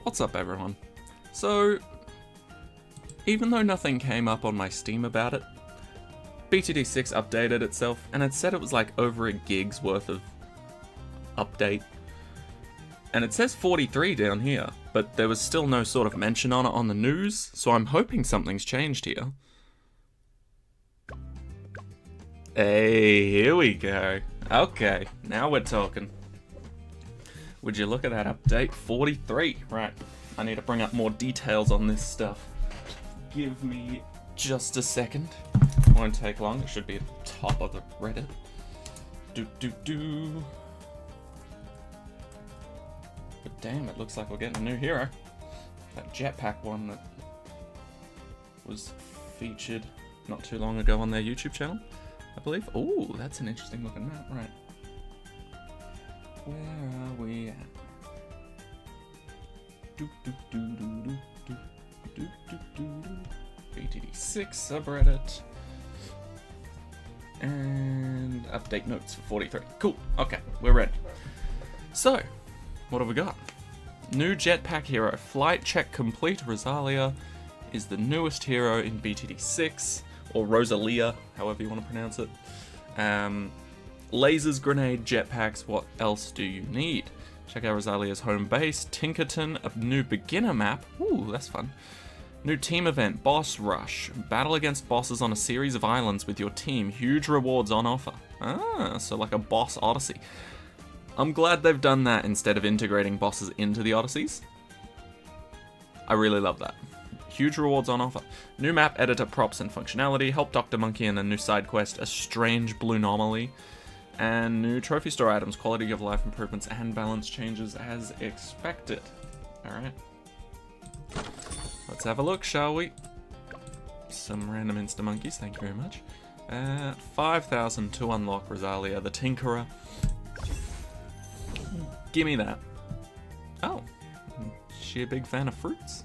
What's up, everyone? So, even though nothing came up on my Steam about it, BTD6 updated itself, and it said it was like over a gig's worth of update. And it says 43 down here, but there was still no sort of mention on it on the news, so I'm hoping something's changed here. Hey, here we go. Okay, now we're talking. Would you look at that update? 43. Right, I need to bring up more details on this stuff. Give me just a second. Won't take long. It should be at the top of the Reddit. But damn, it looks like we're getting a new hero. That jetpack one that was featured not too long ago on their YouTube channel, I believe. Oh, that's an interesting looking map. Right. Where are we at? BTD6 subreddit. And update notes for 43. Cool. Okay, we're ready. So, what have we got? New jetpack hero. Flight check complete. Rosalia is the newest hero in BTD6, or Rosalia, however you want to pronounce it. Lasers, grenade, jetpacks, what else do you need? Check out Rosalia's home base, Tinkerton, a new beginner map. Ooh, that's fun. New team event, Boss Rush. Battle against bosses on a series of islands with your team. Huge rewards on offer. Ah, so like a boss odyssey. I'm glad they've done that instead of integrating bosses into the odysseys. I really love that. Huge rewards on offer. New map editor props and functionality. Help Dr. Monkey in a new side quest, A Strange Blue Anomaly. And new trophy store items, quality of life improvements, and balance changes as expected. Alright. Let's have a look, shall we? Some random insta-monkeys, thank you very much. 5,000 to unlock Rosalia the Tinkerer. Gimme that. Oh. Is she a big fan of fruits?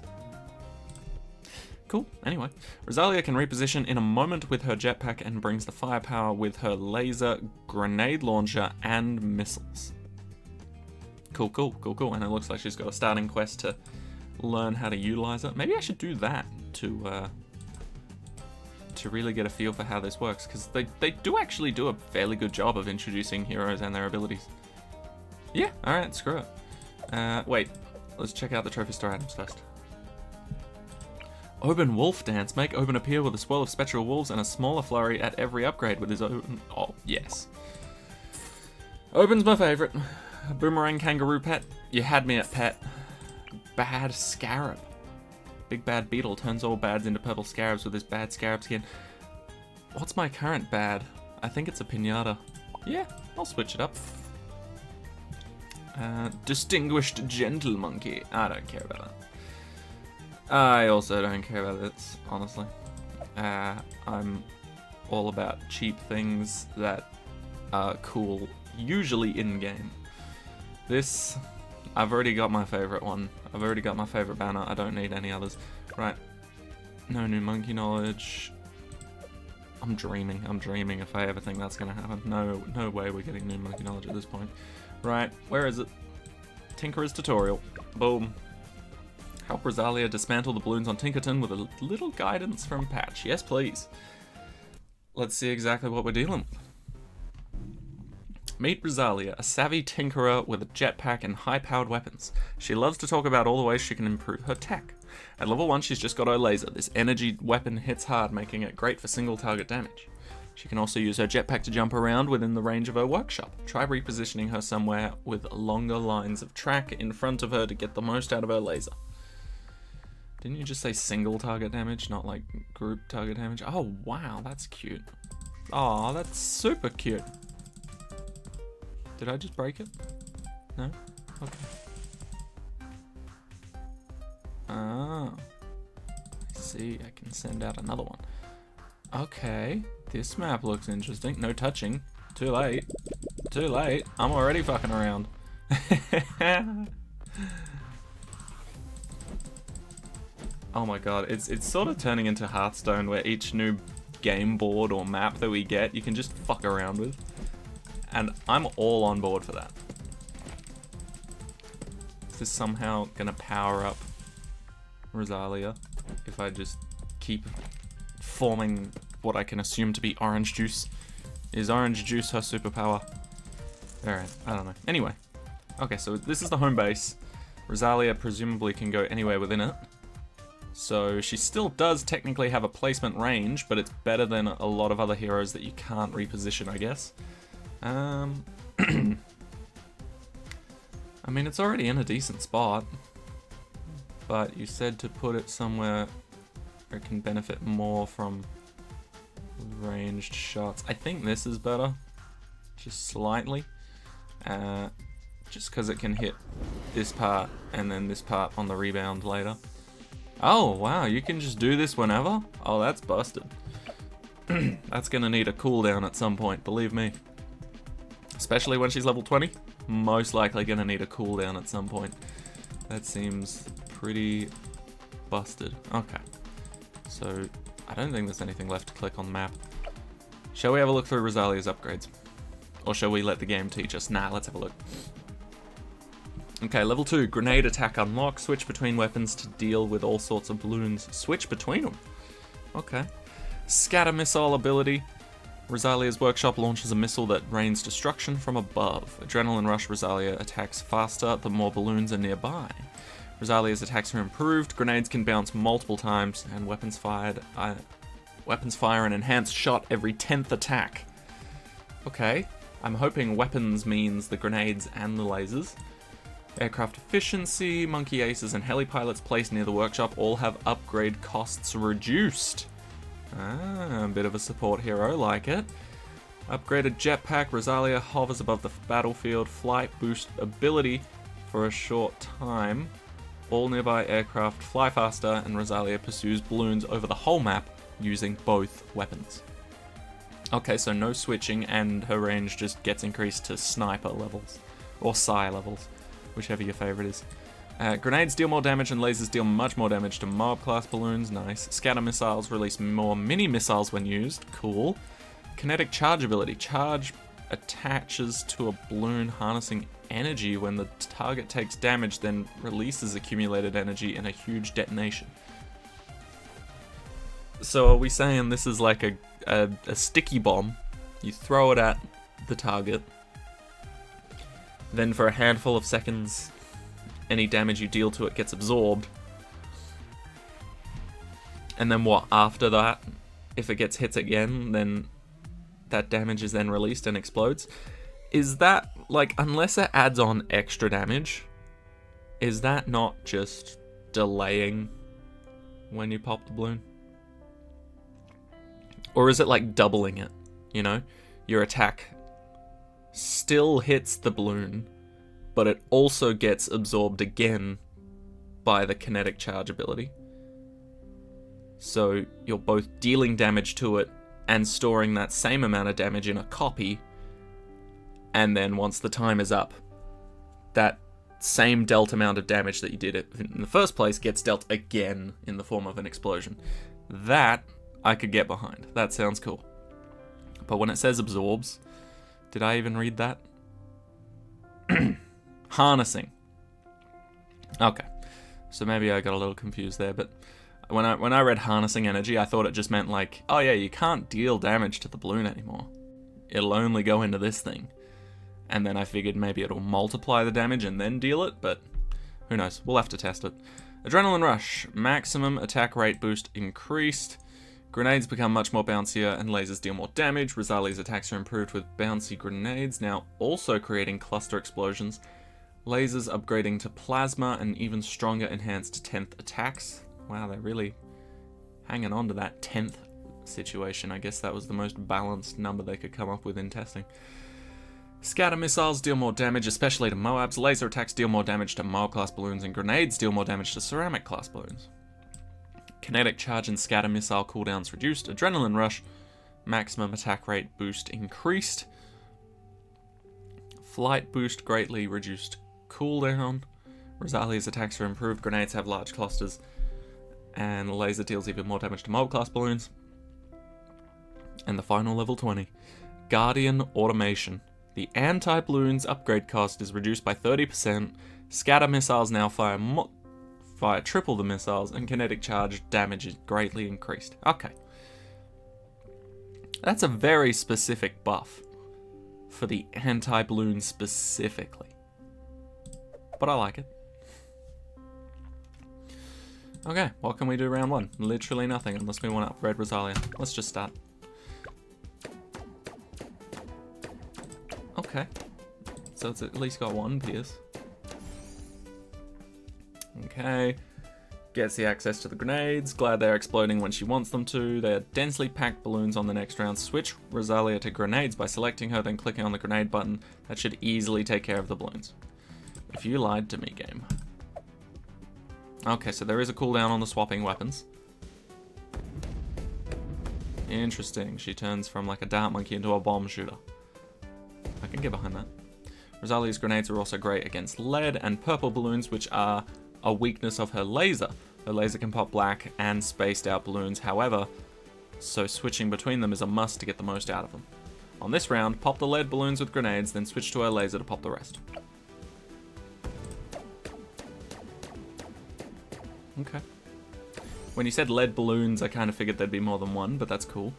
Cool. Anyway, Rosalia can reposition in a moment with her jetpack and brings the firepower with her laser, grenade launcher, and missiles. Cool. And it looks like she's got a starting quest to learn how to utilize it. Maybe I should do that to really get a feel for how this works, because they do actually do a fairly good job of introducing heroes and their abilities. Yeah, alright, screw it. Wait, let's check out the trophy store items first. Oben Wolf Dance. Make Oben appear with a swirl of spectral wolves and a smaller flurry at every upgrade with his own... Oh, yes. Oben's my favourite. Boomerang Kangaroo Pet. You had me at pet. Bad Scarab. Big Bad Beetle turns all bads into purple scarabs with his bad scarab skin. What's my current bad? I think it's a pinata. Yeah, I'll switch it up. Distinguished Gentle Monkey. I don't care about that. I also don't care about this, honestly. I'm all about cheap things that are cool, usually in-game. This, I've already got my favourite one. I've already got my favourite banner. I don't need any others. Right. No new monkey knowledge. I'm dreaming if I ever think that's going to happen. No way we're getting new monkey knowledge at this point. Right, where is it? Tinkerer's tutorial. Boom. Help Rosalia dismantle the balloons on Tinkerton with a little guidance from Patch. Yes, please. Let's see exactly what we're dealing with. Meet Rosalia, a savvy tinkerer with a jetpack and high-powered weapons. She loves to talk about all the ways she can improve her tech. At level 1, she's just got her laser. This energy weapon hits hard, making it great for single-target damage. She can also use her jetpack to jump around within the range of her workshop. Try repositioning her somewhere with longer lines of track in front of her to get the most out of her laser. Didn't you just say single target damage, not like group target damage? Oh, wow, that's cute. Oh, that's super cute. Did I just break it? No? Okay. Ah. I see, I can send out another one. Okay, this map looks interesting. No touching. Too late. Too late. I'm already fucking around. Oh my god, it's sort of turning into Hearthstone, where each new game board or map that we get, you can just fuck around with. And I'm all on board for that. this somehow gonna power up Rosalia if I just keep forming what I can assume to be orange juice. Is orange juice her superpower? Alright, I don't know. Anyway. Okay, so this is the home base. Rosalia presumably can go anywhere within it. So she still does technically have a placement range, but it's better than a lot of other heroes that you can't reposition, I guess. I mean, it's already in a decent spot. But you said to put it somewhere where it can benefit more from ranged shots. I think this is better. Just slightly. Just because it can hit this part and then this part on the rebound later. Oh, wow, you can just do this whenever? Oh, that's busted. That's gonna need a cooldown at some point, believe me. Especially when she's level 20. Most likely gonna need a cooldown at some point. That seems pretty busted. Okay. So, I don't think there's anything left to click on the map. Shall we have a look through Rosalia's upgrades? Or shall we let the game teach us? Nah, let's have a look. Okay, level 2, grenade attack unlock. Switch between weapons to deal with all sorts of balloons. Switch between them. Okay. Scatter missile ability. Rosalia's workshop launches a missile that rains destruction from above. Adrenaline rush. Rosalia attacks faster the more balloons are nearby. Rosalia's attacks are improved. Grenades can bounce multiple times, and weapons fire an enhanced shot every 10th attack. Okay. I'm hoping weapons means the grenades and the lasers. Aircraft efficiency, monkey aces, and heli pilots placed near the workshop all have upgrade costs reduced. Ah, a bit of a support hero, like it. Upgraded jetpack, Rosalia hovers above the battlefield, flight boost ability for a short time. All nearby aircraft fly faster, and Rosalia pursues balloons over the whole map using both weapons. Okay, so no switching, and her range just gets increased to sniper levels, or psi levels, whichever your favorite is. Grenades deal more damage and lasers deal much more damage to mob class balloons, nice. Scatter missiles release more mini missiles when used, cool. Kinetic charge ability, charge attaches to a balloon harnessing energy when the target takes damage, then releases accumulated energy in a huge detonation. So are we saying this is like a sticky bomb? You throw it at the target, then for a handful of seconds, any damage you deal to it gets absorbed. And then what, after that, if it gets hit again, then that damage is then released and explodes? Is that, like, unless it adds on extra damage, is that not just delaying when you pop the balloon? Or is it like doubling it, you know? Your attack still hits the balloon, but it also gets absorbed again by the kinetic charge ability. So you're both dealing damage to it and storing that same amount of damage in a copy, and then once the time is up, that same dealt amount of damage that you did in the first place gets dealt again in the form of an explosion. That I could get behind. That sounds cool. But when it says absorbs, did I even read that? Harnessing. Okay. So maybe I got a little confused there, but when I read harnessing energy, I thought it just meant like, oh yeah, you can't deal damage to the balloon anymore. It'll only go into this thing. And then I figured maybe it'll multiply the damage and then deal it, but who knows? We'll have to test it. Adrenaline rush. Maximum attack rate boost increased. Grenades become much more bouncier and lasers deal more damage. Rosalia's attacks are improved with bouncy grenades, now also creating cluster explosions. Lasers upgrading to plasma and even stronger enhanced 10th attacks. Wow, they're really hanging on to that 10th situation. I guess that was the most balanced number they could come up with in testing. Scatter missiles deal more damage, especially to Moabs. Laser attacks deal more damage to Moab class balloons, and grenades deal more damage to ceramic class balloons. Kinetic charge and scatter missile cooldowns reduced. Adrenaline rush. Maximum attack rate boost increased. Flight boost greatly reduced cooldown. Rosalia's attacks are improved. Grenades have large clusters. And laser deals even more damage to mob class balloons. And the final level 20. Guardian automation. The anti-balloons upgrade cost is reduced by 30%. Scatter missiles now fire triple the missiles, and kinetic charge damage is greatly increased. Okay. That's a very specific buff for the anti-balloon specifically. But I like it. Okay, what can we do round 1? Literally nothing unless we want to upgrade Rosalia. Let's just start. Okay. So it's at least got 1 pierce. Okay. Gets the access to the grenades. Glad they're exploding when she wants them to. They're densely packed balloons on the next round. Switch Rosalia to grenades by selecting her, then clicking on the grenade button. That should easily take care of the balloons. If you lied to me, game. Okay, so there is a cooldown on the swapping weapons. Interesting. She turns from like a dart monkey into a bomb shooter. I can get behind that. Rosalia's grenades are also great against lead and purple balloons, which are a weakness of her laser. Her laser can pop black and spaced out balloons, however, so switching between them is a must to get the most out of them. On this round, pop the lead balloons with grenades, then switch to her laser to pop the rest. Okay. When you said lead balloons, I kind of figured there'd be more than one, but that's cool.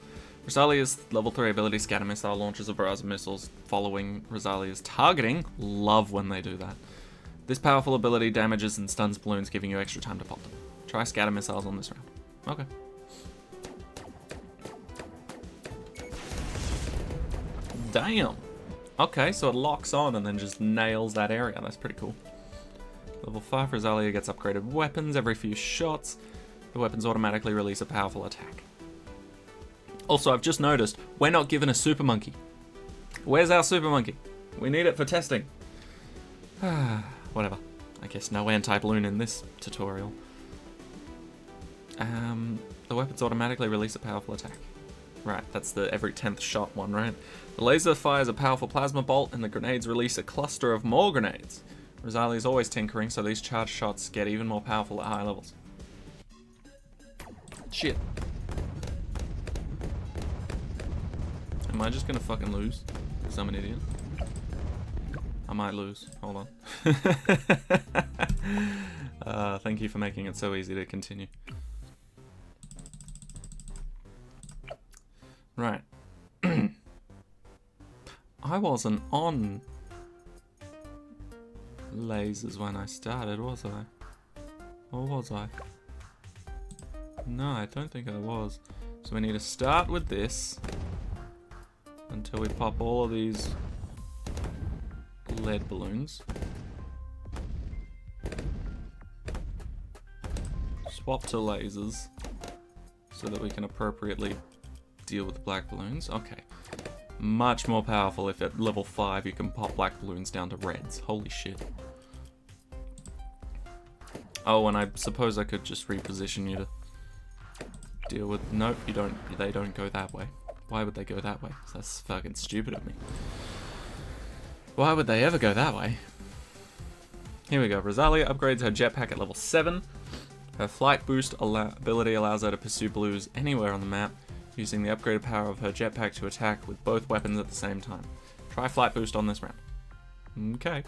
Rosalia's level 3 ability, Scatter Missile, launches a barrage of missiles following Rosalia's targeting. Love when they do that. This powerful ability damages and stuns balloons, giving you extra time to pop them. Try Scatter Missiles on this round. Okay. Damn. Okay, so it locks on and then just nails that area. That's pretty cool. Level 5, Rosalia gets upgraded weapons every few shots. The weapons automatically release a powerful attack. Also, I've just noticed, we're not given a super monkey. Where's our super monkey? We need it for testing. Whatever. I guess no anti-balloon in this tutorial. The weapons automatically release a powerful attack. Right, that's the every 10th shot one, right? The laser fires a powerful plasma bolt, and the grenades release a cluster of more grenades. Rosalia is always tinkering, so these charged shots get even more powerful at high levels. Shit. Am I just gonna fucking lose? Because I'm an idiot. I might lose. Hold on. Thank you for making it so easy to continue. Right. I wasn't on lasers when I started, was I? Or was I? No, I don't think I was. So we need to start with this until we pop all of these lead balloons. Swap to lasers so that we can appropriately deal with the black balloons. Okay. Much more powerful if at level 5 you can pop black balloons down to reds. Holy shit. Oh, and I suppose I could just reposition you to deal with... Nope, you don't. They don't go that way. Why would they go that way? That's fucking stupid of me. Why would they ever go that way? Here we go. Rosalia upgrades her jetpack at level 7. Her flight boost ability allows her to pursue blues anywhere on the map, using the upgraded power of her jetpack to attack with both weapons at the same time. Try flight boost on this round. Okay.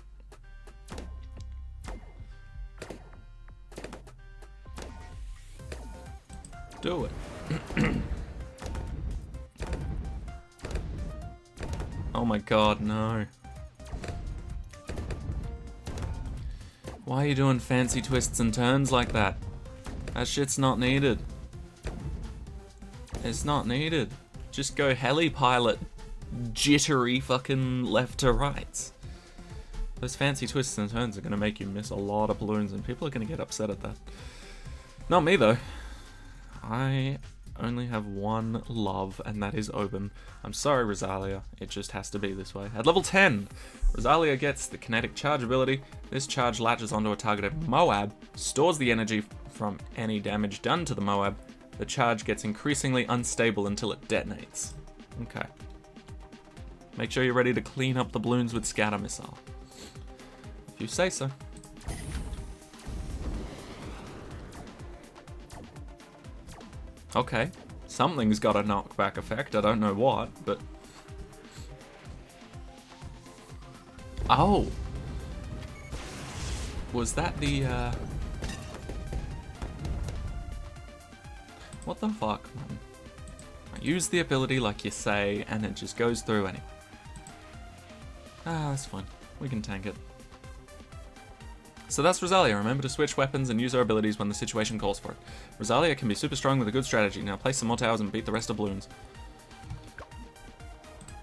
Do it. Oh my god, no. Why are you doing fancy twists and turns like that? That shit's not needed. It's not needed. Just go heli pilot, jittery fucking left to right. Those fancy twists and turns are gonna make you miss a lot of balloons, and people are gonna get upset at that. Not me though. I only have one love, and that is Oban. I'm sorry, Rosalia. It just has to be this way. At level 10, Rosalia gets the kinetic charge ability. This charge latches onto a targeted Moab, stores the energy from any damage done to the Moab. The charge gets increasingly unstable until it detonates. Okay. Make sure you're ready to clean up the balloons with Scatter Missile. If you say so. Okay. Something's got a knockback effect. I don't know what, but... Oh! Was that the, what the fuck, man? Use the ability like you say, and it just goes through anyway. Ah, that's fine. We can tank it. So that's Rosalia. Remember to switch weapons and use her abilities when the situation calls for it. Rosalia can be super strong with a good strategy. Now place some more towers and beat the rest of balloons.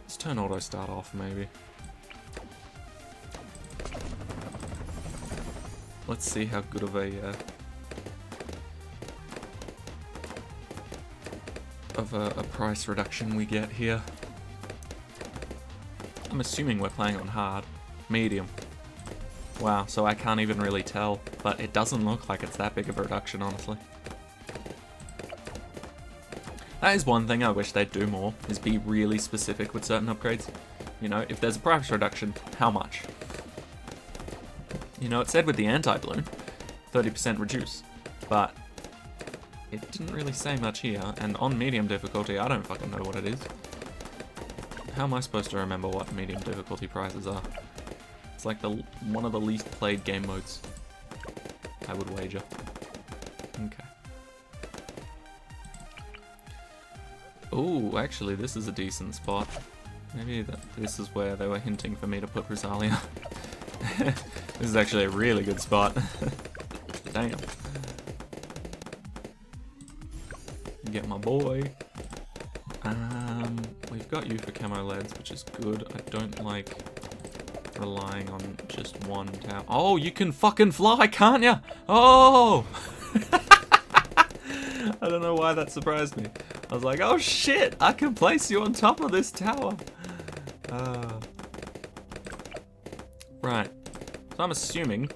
Let's turn auto start off, maybe. Let's see how good of a price reduction we get here. I'm assuming we're playing on hard. Medium. Wow, so I can't even really tell, but it doesn't look like it's that big of a reduction, honestly. That is one thing I wish they'd do more, is be really specific with certain upgrades. You know, if there's a price reduction, how much? You know, it said with the anti-balloon, 30% reduce, but it didn't really say much here, and on medium difficulty, I don't fucking know what it is. How am I supposed to remember what medium difficulty prices are? It's like one of the least played game modes, I would wager. Okay. Oh, actually, this is a decent spot. Maybe this is where they were hinting for me to put Rosalia. This is actually a really good spot. Damn. Get my boy. We've got you for camo leads, which is good. I don't like relying on just one tower. Oh, you can fucking fly, can't ya? Oh! I don't know why that surprised me. I was like, oh shit, I can place you on top of this tower. Right. So I'm assuming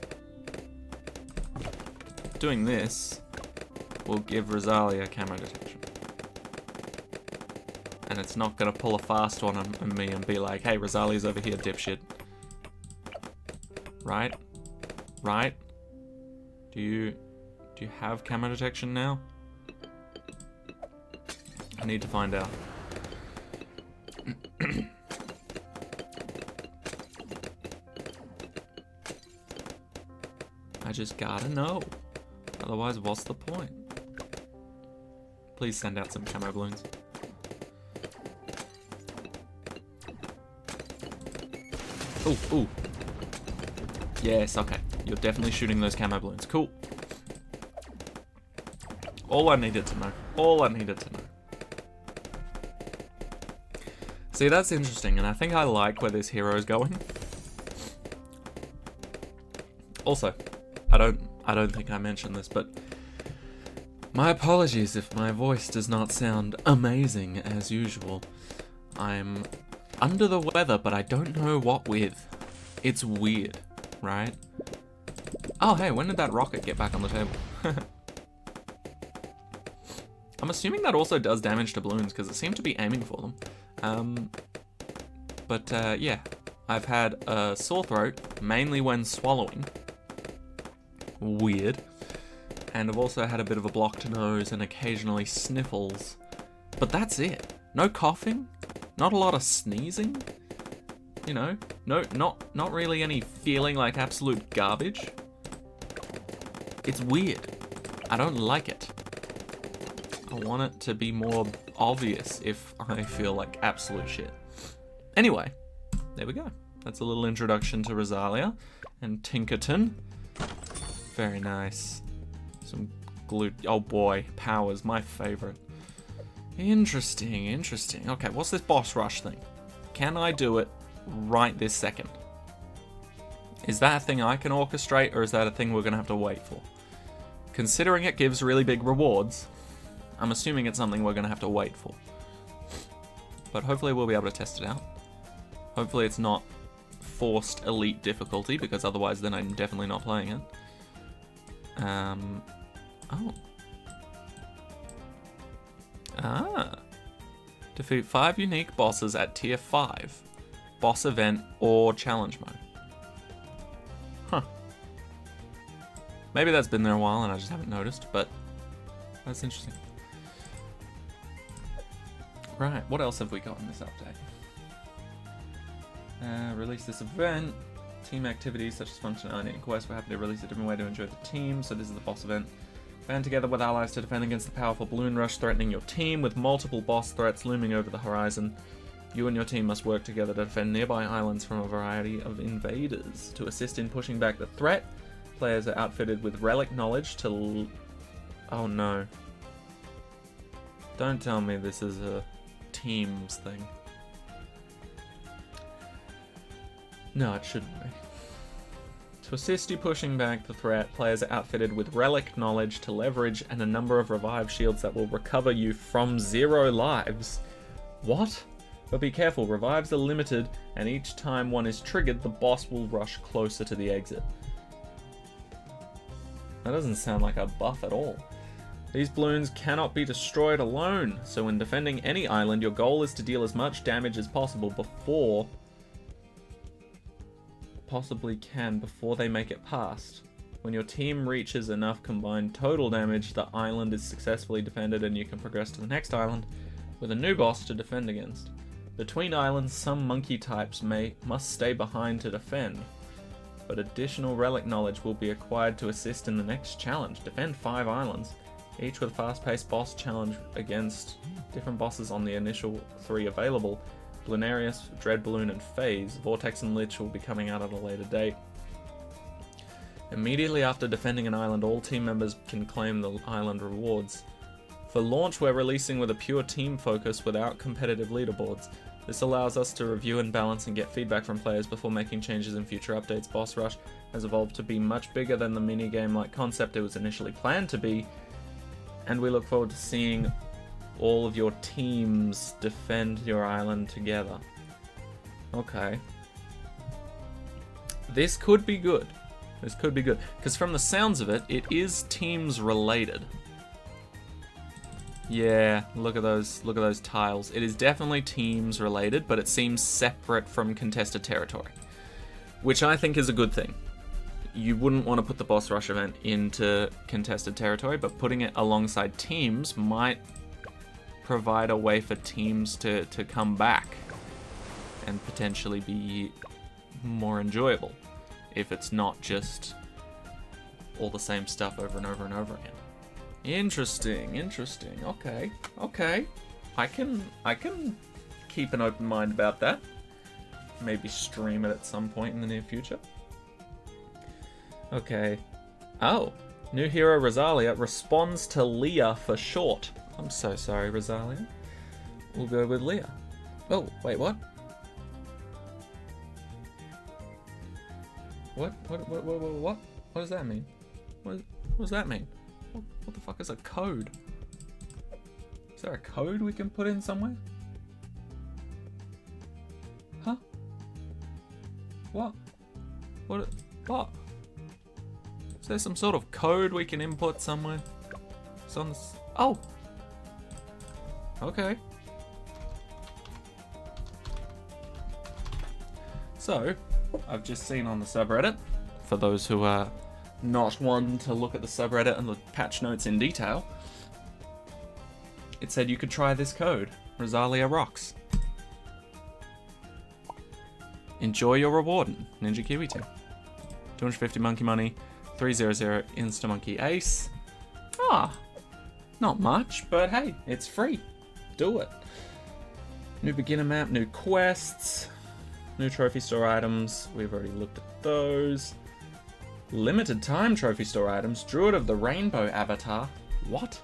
doing this will give Rosalia camo detection. And it's not gonna pull a fast one on me and be like, hey, Rosalia's over here, dipshit. Right? Right? Do you have camo detection now? I need to find out. I just gotta know. Otherwise, what's the point? Please send out some camo balloons. Ooh, ooh. Yes, okay. You're definitely shooting those camo balloons. Cool. All I needed to know. All I needed to know. See, that's interesting, and I think I like where this hero is going. Also, I don't think I mentioned this, but my apologies if my voice does not sound amazing as usual. I'm under the weather, but I don't know what with. It's weird, right? Oh, hey, when did that rocket get back on the table? I'm assuming that also does damage to balloons, because it seemed to be aiming for them. Yeah, I've had a sore throat, mainly when swallowing. Weird. And I've also had a bit of a blocked nose and occasionally sniffles. But that's it. No coughing, not a lot of sneezing. You know, not really any feeling like absolute garbage. It's weird. I don't like it. I want it to be more obvious if I feel like absolute shit. Anyway, there we go. That's a little introduction to Rosalia and Tinkerton. Very nice. Some glue. Oh boy, powers, my favorite. Interesting, interesting. Okay, what's this boss rush thing? Can I do it right this second? Is that a thing I can orchestrate, or is that a thing we're gonna have to wait for? Considering it gives really big rewards, I'm assuming it's something we're gonna have to wait for. But hopefully we'll be able to test it out. Hopefully it's not forced elite difficulty, because otherwise then I'm definitely not playing it. Oh. Ah. Defeat 5 unique bosses at tier 5. Boss event or challenge mode. Huh. Maybe that's been there a while and I just haven't noticed, but that's interesting. Right, what else have we got in this update? Release this event. Team activities such as functionality and quests will happen to release a different way to enjoy the team, so this is the boss event. Band together with allies to defend against the powerful balloon rush threatening your team, with multiple boss threats looming over the horizon. You and your team must work together to defend nearby islands from a variety of invaders. To assist in pushing back the threat, players are outfitted with relic knowledge to... Oh no. Don't tell me this is a teams thing. No, it shouldn't be. To assist you pushing back the threat, players are outfitted with relic knowledge to leverage and a number of revive shields that will recover you from 0 lives. What? But be careful, revives are limited, and each time one is triggered, the boss will rush closer to the exit. That doesn't sound like a buff at all. These balloons cannot be destroyed alone, so when defending any island, your goal is to deal as much damage as possible before they make it past. When your team reaches enough combined total damage, the island is successfully defended and you can progress to the next island with a new boss to defend against. Between islands, some monkey types must stay behind to defend, but additional relic knowledge will be acquired to assist in the next challenge. Defend 5 islands, each with fast-paced boss challenge against different bosses on the initial 3 available. Lunarius, Dread Balloon, and Phase. Vortex and Lich will be coming out at a later date. Immediately after defending an island, all team members can claim the island rewards. For launch, we're releasing with a pure team focus without competitive leaderboards. This allows us to review and balance and get feedback from players before making changes in future updates. Boss Rush has evolved to be much bigger than the minigame-like concept it was initially planned to be, and we look forward to seeing all of your teams defend your island together. Okay. This could be good. This could be good. Because from the sounds of it, it is teams related. Yeah, look at those tiles. It is definitely teams related, but it seems separate from contested territory, which I think is a good thing. You wouldn't want to put the boss rush event into contested territory, but putting it alongside teams might provide a way for teams to come back and potentially be more enjoyable if it's not just all the same stuff over and over and over again. Interesting. Okay. I can keep an open mind about that. Maybe stream it at some point in the near future. Okay. Oh, new hero Rosalia responds to Leah for short. I'm so sorry, Rosalia. We'll go with Leah. Oh, wait, what? What? What does that mean? What does that mean? What the fuck is a code? Is there a code we can put in somewhere? Huh? What? What? Is there some sort of code we can input somewhere? It's on this. Oh! Okay. So, I've just seen on the subreddit, for those who are not one to look at the subreddit and the patch notes in detail, it said you could try this code. Rosalia rocks. Enjoy your reward, Ninja Kiwi Team. 250 monkey money, 300 Insta Monkey Ace. Ah, not much, but hey, it's free. Do it. New beginner map, new quests, new trophy store items. We've already looked at those. Limited time trophy store items. Druid of the Rainbow avatar. What?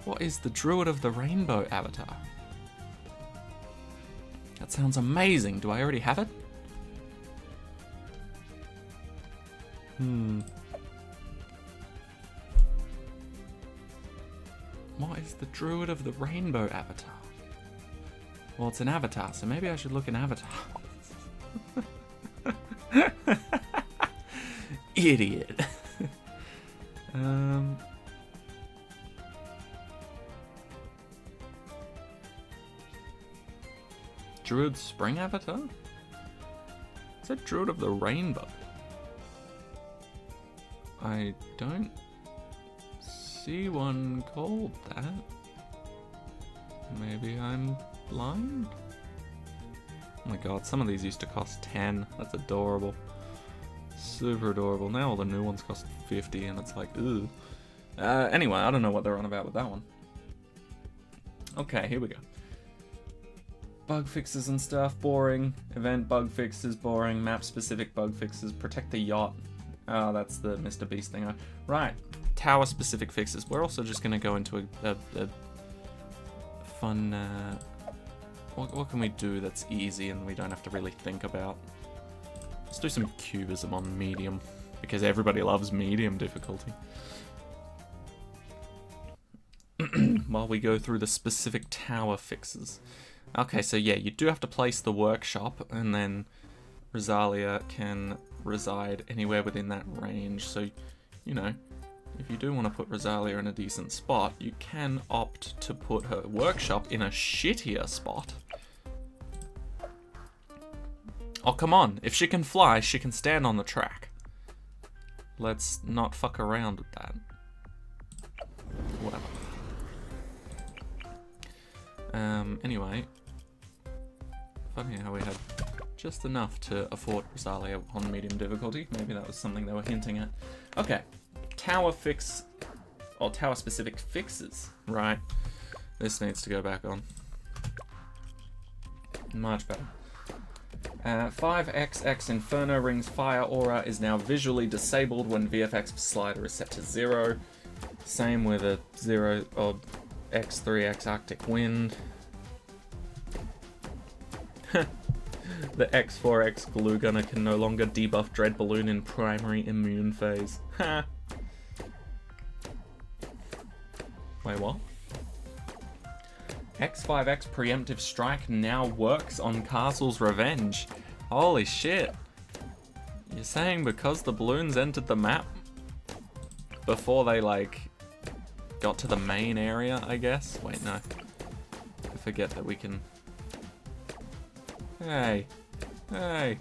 What is the Druid of the Rainbow avatar? That sounds amazing. Do I already have it? What is the Druid of the Rainbow avatar? Well, it's an avatar, so maybe I should look in avatar. Idiot. Druid Spring avatar? Is that Druid of the Rainbow? I don't see one called that. Maybe I'm blind? Oh my god, some of these used to cost 10. That's adorable. Super adorable. Now all the new ones cost 50 and it's like, ugh. Anyway, I don't know what they're on about with that one. Okay, here we go. Bug fixes and stuff, boring. Event bug fixes, boring. Map-specific bug fixes. Protect the yacht. Oh, that's the Mr. Beast thing. Right. Tower-specific fixes. We're also just going to go into a fun... What can we do that's easy and we don't have to really think about? Let's do some cubism on medium, because everybody loves medium difficulty. While we go through the specific tower fixes. Okay, so yeah, you do have to place the workshop, and then Rosalia can reside anywhere within that range. So, you know, if you do want to put Rosalia in a decent spot, you can opt to put her workshop in a shittier spot. Oh, come on. If she can fly, she can stand on the track. Let's not fuck around with that. Whatever. Anyway. Funny how we had just enough to afford Rosalia on medium difficulty. Maybe that was something they were hinting at. Okay. Tower fix... or tower-specific fixes. Right. This needs to go back on. Much better. 5XX Inferno Ring's Fire Aura is now visually disabled when VFX slider is set to 0. Same with a 0 or X3X Arctic Wind. The X4X Glue Gunner can no longer debuff Dread Balloon in primary immune phase. Ha! Wait, what? X5X Preemptive Strike now works on Castle's Revenge. Holy shit. You're saying because the balloons entered the map before they, like, got to the main area, I guess? Wait, no. I forget that we can... Hey. Hey.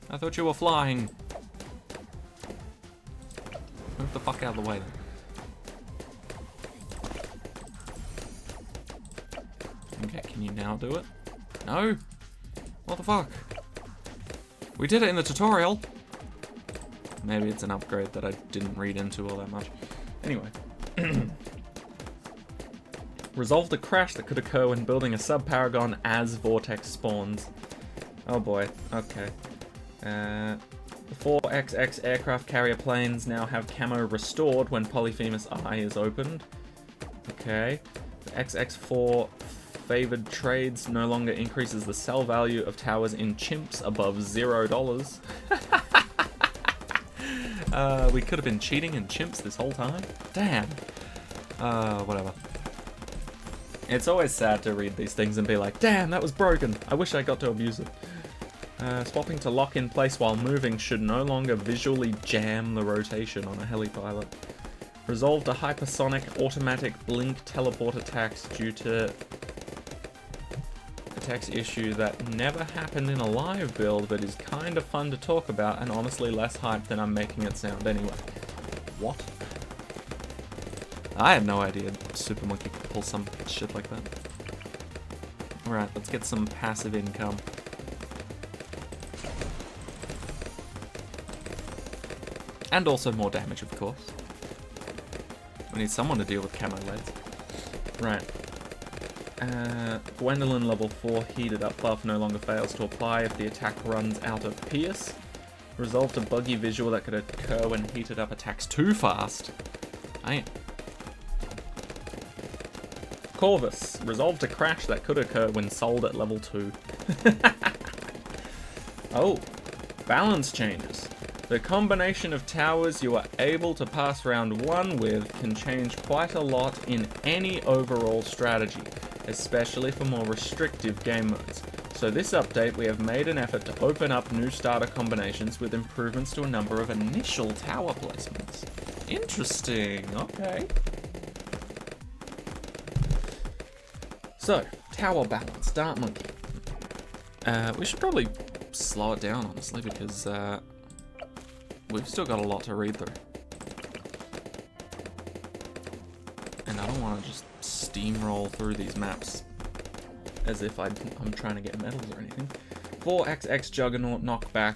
I thought you were flying. Move the fuck out of the way, then. Okay, can you now do it? No? What the fuck? We did it in the tutorial! Maybe it's an upgrade that I didn't read into all that much. Anyway. Resolved a crash that could occur when building a sub-paragon as Vortex spawns. Oh boy, okay. The 4XX aircraft carrier planes now have camo restored when Polyphemus Eye is opened. Okay. The XX4 favored trades no longer increases the sell value of towers in chimps above $0. We could have been cheating in chimps this whole time. Damn. Whatever. It's always sad to read these things and be like, damn, that was broken. I wish I got to abuse it. Swapping to lock in place while moving should no longer visually jam the rotation on a helipilot. Resolved a hypersonic automatic blink teleport attacks due to a text issue that never happened in a live build, but is kind of fun to talk about and honestly less hype than I'm making it sound anyway. What? I had no idea Super Monkey could pull some shit like that. Alright, let's get some passive income. And also more damage, of course. We need someone to deal with camo leads. Right. Gwendolyn level 4 heated up buff no longer fails to apply if the attack runs out of Pierce. Resolved a buggy visual that could occur when heated up attacks too fast. Damn. Corvus. Resolved a crash that could occur when sold at level 2. Oh. Balance changes. The combination of towers you are able to pass round 1 with can change quite a lot in any overall strategy, especially for more restrictive game modes. So this update we have made an effort to open up new starter combinations with improvements to a number of initial tower placements. Interesting, okay. So, tower balance, Dart Monkey. We should probably slow it down, honestly, because we've still got a lot to read through. And I don't want to just steamroll through these maps as if I'm trying to get medals or anything. 4XX Juggernaut knockback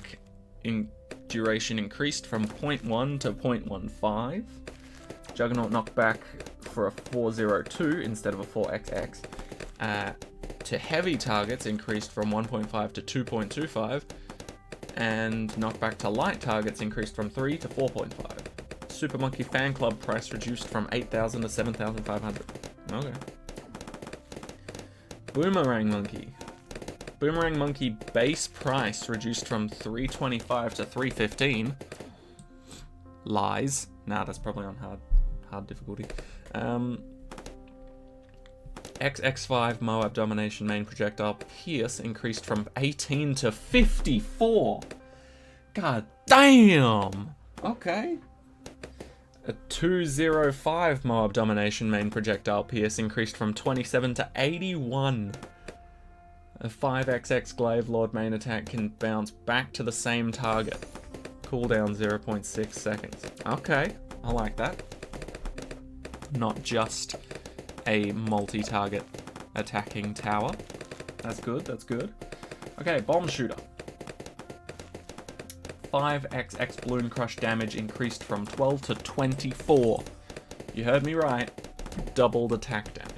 in duration increased from 0.1 to 0.15. Juggernaut knockback for a 402 instead of a 4XX. To heavy targets increased from 1.5 to 2.25. And knockback to light targets increased from 3 to 4.5. Super Monkey Fan Club price reduced from 8,000 to 7,500. Okay. Boomerang Monkey. Boomerang Monkey base price reduced from 325 to 315. Lies. Nah, that's probably on hard difficulty. XX5 Moab Domination main projectile pierce increased from 18 to 54. God damn. Okay. A 205 Moab Domination main projectile pierce increased from 27 to 81. A 5XX Glaive Lord main attack can bounce back to the same target. Cooldown 0.6 seconds. Okay, I like that. Not just a multi-target attacking tower. That's good, that's good. Okay, Bomb Shooter. 5XX Balloon Crush damage increased from 12 to 24. You heard me right. Doubled attack damage.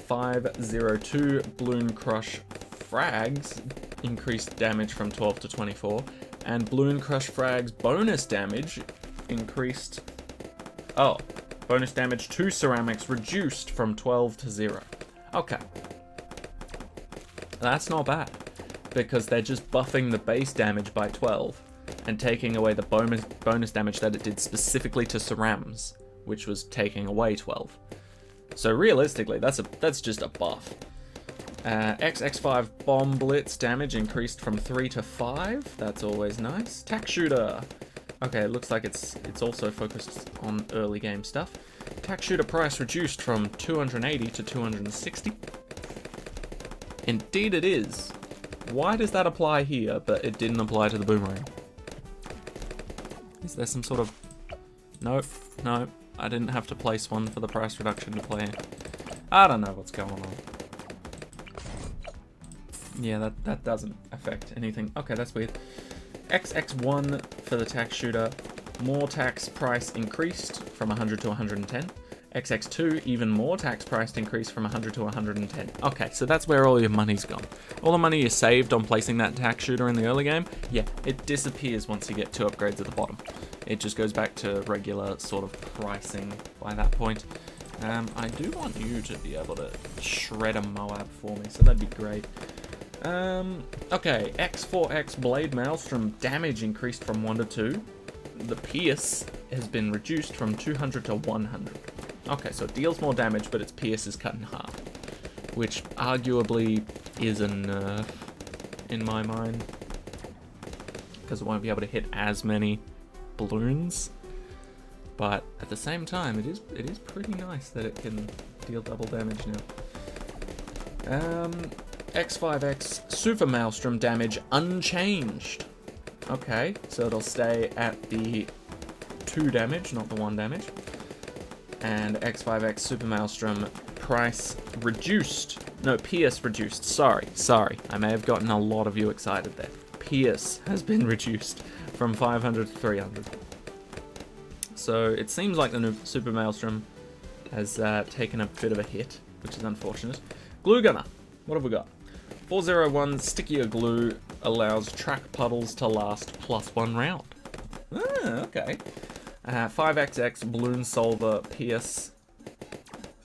502 Balloon Crush frags increased damage from 12 to 24. And Balloon Crush frags bonus damage increased... Oh, bonus damage to ceramics reduced from 12 to 0. Okay. That's not bad, because they're just buffing the base damage by 12 and taking away the bonus damage that it did specifically to cerams, which was taking away 12. So realistically, that's just a buff. XX5 Bomb Blitz damage increased from 3 to 5. That's always nice. Tack Shooter. Okay, it looks like it's also focused on early game stuff. Tack Shooter price reduced from 280 to 260. Indeed it is. Why does that apply here, but it didn't apply to the boomerang? Is there some sort of... Nope, nope. I didn't have to place one for the price reduction to play. I don't know what's going on. Yeah, that doesn't affect anything. Okay, that's weird. XX1 for the tax shooter. More tax price increased from 100 to 110. XX2, even more tax price increased from 100 to 110. Okay, so that's where all your money's gone. All the money you saved on placing that tax shooter in the early game, yeah, it disappears once you get 2 upgrades at the bottom. It just goes back to regular sort of pricing by that point. I do want you to be able to shred a Moab for me, so that'd be great. Okay, X4X Blade Maelstrom damage increased from 1 to 2. The pierce has been reduced from 200 to 100. Okay, so it deals more damage, but its pierce is cut in half, which arguably is a nerf in my mind, because it won't be able to hit as many balloons. But at the same time, it is pretty nice that it can deal double damage now. X5X Super Maelstrom damage unchanged. Okay, so it'll stay at the 2 damage, not the 1 damage. And X5X Super Maelstrom price reduced. No, pierce reduced. Sorry. I may have gotten a lot of you excited there. Pierce has been reduced from 500 to 300. So it seems like the new Super Maelstrom has taken a bit of a hit, which is unfortunate. Glue Gunner. What have we got? 401 Stickier Glue allows track puddles to last +1 round. Ah, okay. 5XX Balloon Solver Pierce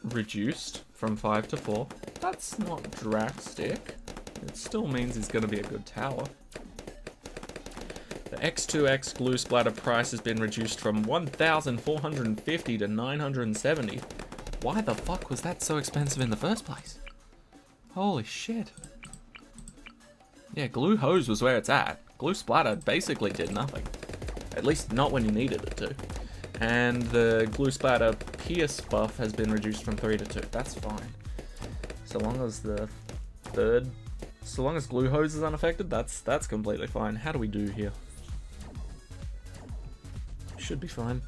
reduced from 5 to 4. That's not drastic. It still means he's going to be a good tower. The X2X Glue Splatter price has been reduced from 1,450 to 970. Why the fuck was that so expensive in the first place? Holy shit. Yeah, Glue Hose was where it's at. Glue Splatter basically did nothing. At least not when you needed it to. And the Glue Splatter Pierce buff has been reduced from 3 to 2. That's fine. So long as Glue Hose is unaffected, that's completely fine. How do we do here? Should be fine.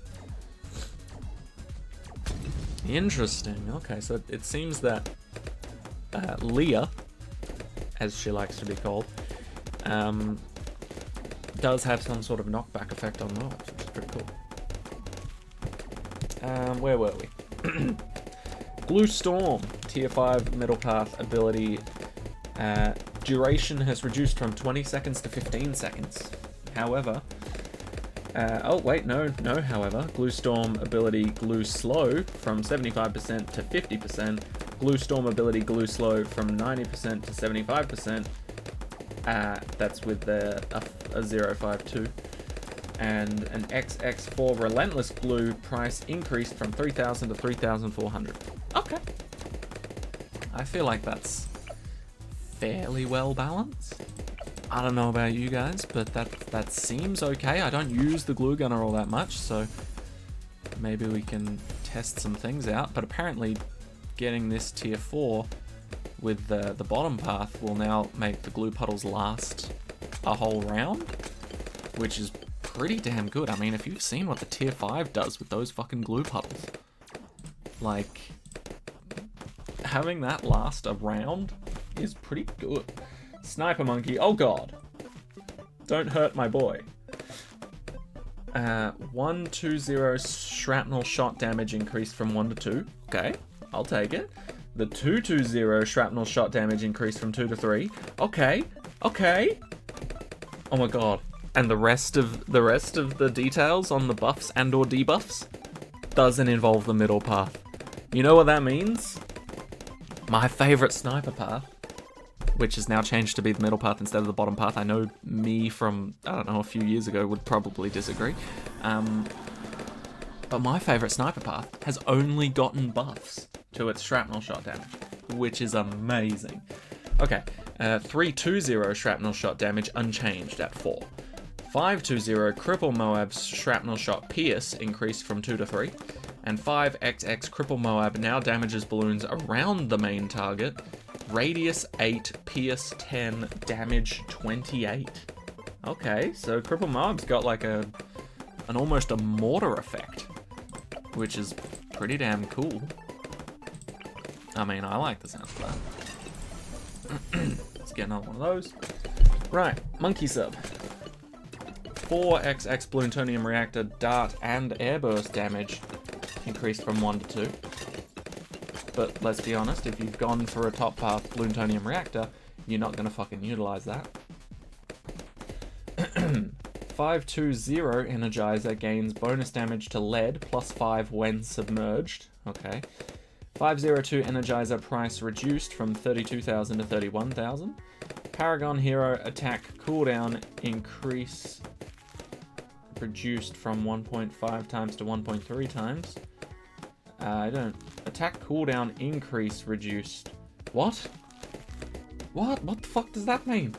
Interesting. Okay, so it seems that Leah as she likes to be called, does have some sort of knockback effect on mobs, which is pretty cool. Where were we? Glue Storm, tier 5 middle path ability. Duration has reduced from 20 seconds to 15 seconds. However, however. Glue Storm ability Glue Slow from 75% to 50%. Glue Storm ability Glue Slow from 90% to 75%. That's with a 052. And an XX4 Relentless Glue price increased from 3,000 to 3,400. Okay. I feel like that's fairly well balanced. I don't know about you guys, but that seems okay. I don't use the glue gunner all that much, so maybe we can test some things out. But apparently getting this tier 4 with the bottom path will now make the glue puddles last a whole round, which is pretty damn good. I mean, if you've seen what the tier 5 does with those fucking glue puddles, like, having that last a round is pretty good. Sniper Monkey, oh god. Don't hurt my boy. 120 shrapnel shot damage increased from 1 to 2. Okay, I'll take it. The 220 shrapnel shot damage increased from 2 to 3. Okay. Oh my god. And the rest of the details on the buffs and or debuffs doesn't involve the middle path. You know what that means? My favorite sniper path, which has now changed to be the middle path instead of the bottom path. I know me from, I don't know, a few years ago would probably disagree. But my favorite sniper path has only gotten buffs to its shrapnel shot damage, which is amazing. Okay, 320 shrapnel shot damage unchanged at 4. 520 cripple Moab's shrapnel shot pierce increased from 2 to 3. And 5XX cripple Moab now damages balloons around the main target. Radius 8, pierce 10, damage 28. Okay, so cripple Moab's got like an almost a mortar effect, which is pretty damn cool. I mean, I like the sound of that. Let's get another one of those. Right, Monkey Sub. 4XX Plutonium Reactor dart and airburst damage increased from 1 to 2. But let's be honest, if you've gone for a top path plutonium reactor, you're not going to fucking utilize that. 520 Energizer gains bonus damage to lead plus 5 when submerged. Okay. 502 Energizer price reduced from 32,000 to 31,000. Paragon Hero attack cooldown increase reduced from 1.5 times to 1.3 times. Attack cooldown increase reduced. What? What the fuck does that mean?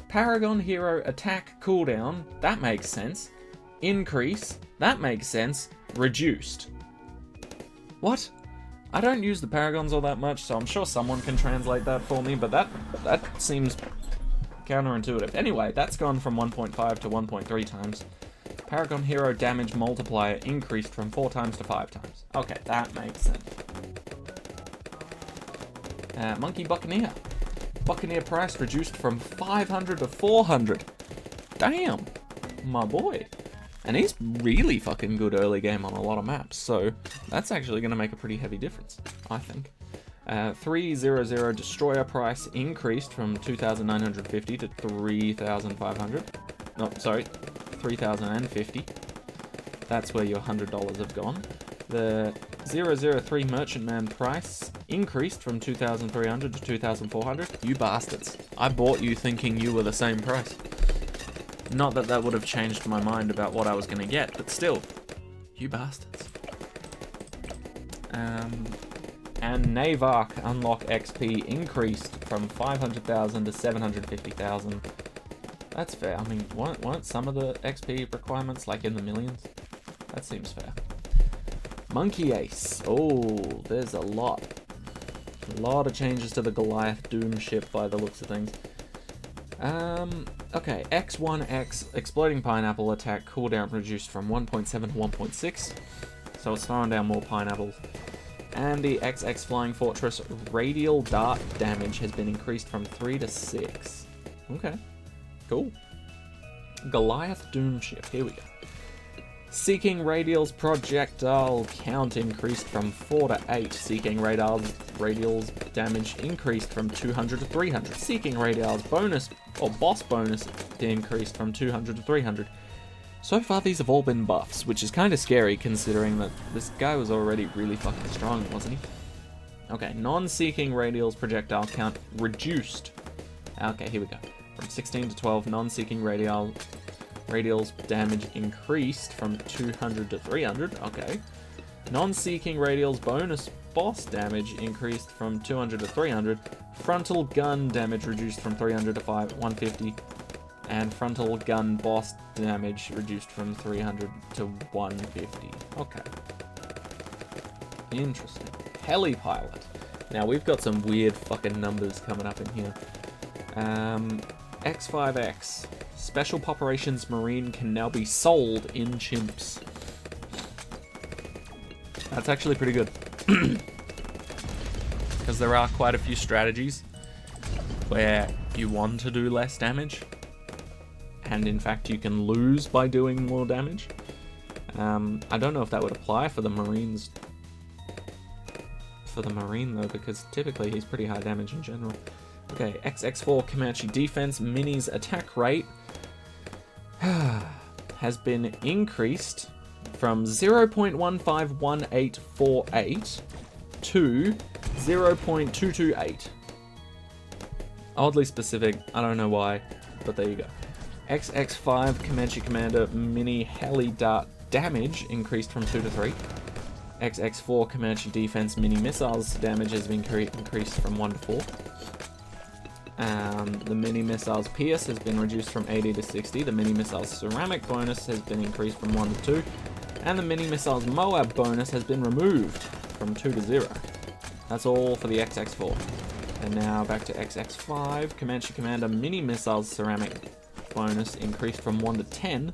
Paragon Hero attack cooldown, that makes sense. Increase, that makes sense. Reduced. What? I don't use the Paragons all that much, so I'm sure someone can translate that for me, but that seems counterintuitive. Anyway, that's gone from 1.5 to 1.3 times. Paragon Hero damage multiplier increased from 4 times to 5 times. Okay, that makes sense. Monkey Buccaneer. Buccaneer price reduced from 500 to 400. Damn, my boy. And he's really fucking good early game on a lot of maps, so that's actually going to make a pretty heavy difference, I think. 300 Destroyer price increased from 2,950 to 3,500. No, sorry, 3,050. That's where your $100 have gone. The 003 Merchantman price increased from 2,300 to 2,400. You bastards. I bought you thinking you were the same price. Not that that would have changed my mind about what I was going to get, but still. You bastards. And Navark unlock XP increased from 500,000 to 750,000. That's fair. I mean, weren't some of the XP requirements like in the millions? That seems fair. Monkey Ace. Oh, there's a lot. A lot of changes to the Goliath Doom ship by the looks of things. Okay, X1X Exploding Pineapple attack cooldown reduced from 1.7 to 1.6. So it's throwing down more pineapples. And the XX Flying Fortress radial dart damage has been increased from 3 to 6. Okay, cool. Goliath Doomship, here we go. Seeking Radials projectile count increased from 4 to 8. Seeking Radials damage increased from 200 to 300. Seeking Radials bonus or boss bonus increased from 200 to 300. So far these have all been buffs, which is kind of scary considering that this guy was already really fucking strong, wasn't he? Okay, non-seeking Radials projectile count reduced. Okay, here we go. From 16 to 12, non-seeking Radials damage increased from 200 to 300. Okay. Non-seeking Radials bonus boss damage increased from 200 to 300. Frontal gun damage reduced from 300 to 150. And frontal gun boss damage reduced from 300 to 150. Okay. Interesting. Heli pilot. Now we've got some weird fucking numbers coming up in here. X5X. Special Operations Marine can now be sold in chimps. That's actually pretty good. Because there are quite a few strategies where you want to do less damage. And in fact you can lose by doing more damage. I don't know if that would apply for the Marines. For the Marine though, because typically he's pretty high damage in general. Okay, XX4 Comanche Defense Mini's attack rate has been increased from 0.151848 to 0.228. Oddly specific, I don't know why, but there you go. XX5 Comanche Commander Mini Heli Dart damage increased from 2 to 3. XX4 Comanche Defense Mini Missiles damage has been increased from 1 to 4. The Mini Missiles Pierce has been reduced from 80 to 60. The Mini Missiles Ceramic bonus has been increased from 1 to 2. And the Mini Missiles Moab bonus has been removed from 2 to 0. That's all for the XX4. And now back to XX5. Comanche Commander Mini Missiles Ceramic bonus increased from 1 to 10.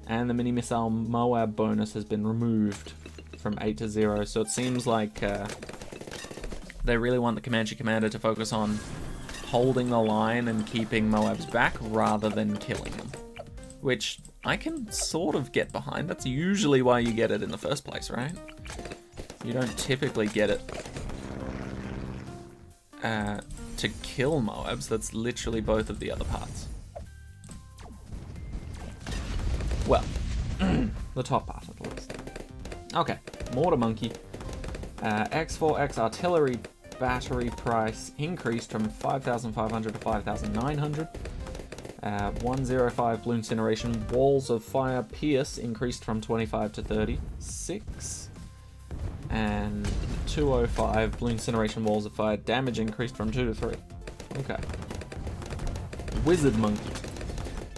And the Mini Missile Moab bonus has been removed from 8 to 0. So it seems like they really want the Comanche Commander to focus on holding the line and keeping Moabs back rather than killing them. Which I can sort of get behind. That's usually why you get it in the first place, right? You don't typically get it to kill Moabs. That's literally both of the other parts. Well, the top part at least. Okay, Mortar Monkey. X4X Artillery battery price increased from 5,500 to 5,900. 105 Blue Incineration Walls of Fire Pierce increased from 25 to 36. And 205 Blue Incineration Walls of Fire damage increased from 2 to 3. Okay. Wizard Monkey.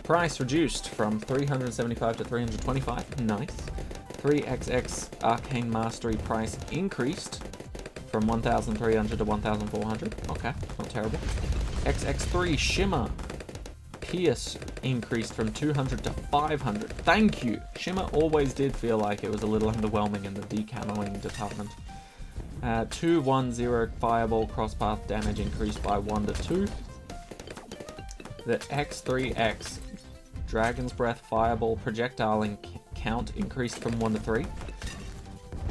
Price reduced from 375 to 325. Nice. 3XX Arcane Mastery price increased from 1,300 to 1,400. Okay, not terrible. XX3 Shimmer Pierce increased from 200 to 500. Thank you. Shimmer always did feel like it was a little underwhelming in the decamoing department. 210 Fireball Crosspath damage increased by 1 to 2. The X3X Dragon's Breath Fireball projectile count increased from 1 to 3.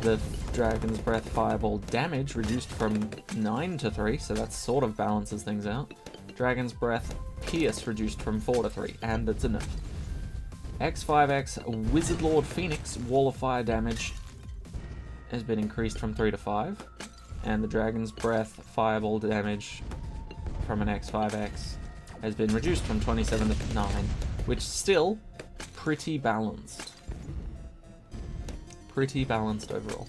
The Dragon's Breath Fireball damage reduced from 9 to 3, so that sort of balances things out. Dragon's Breath Pierce reduced from 4 to 3, and it's enough. X5X Wizard Lord Phoenix Wall of Fire damage has been increased from 3 to 5, and the Dragon's Breath Fireball damage from an X5X has been reduced from 27 to 9, which still pretty balanced. Pretty balanced overall.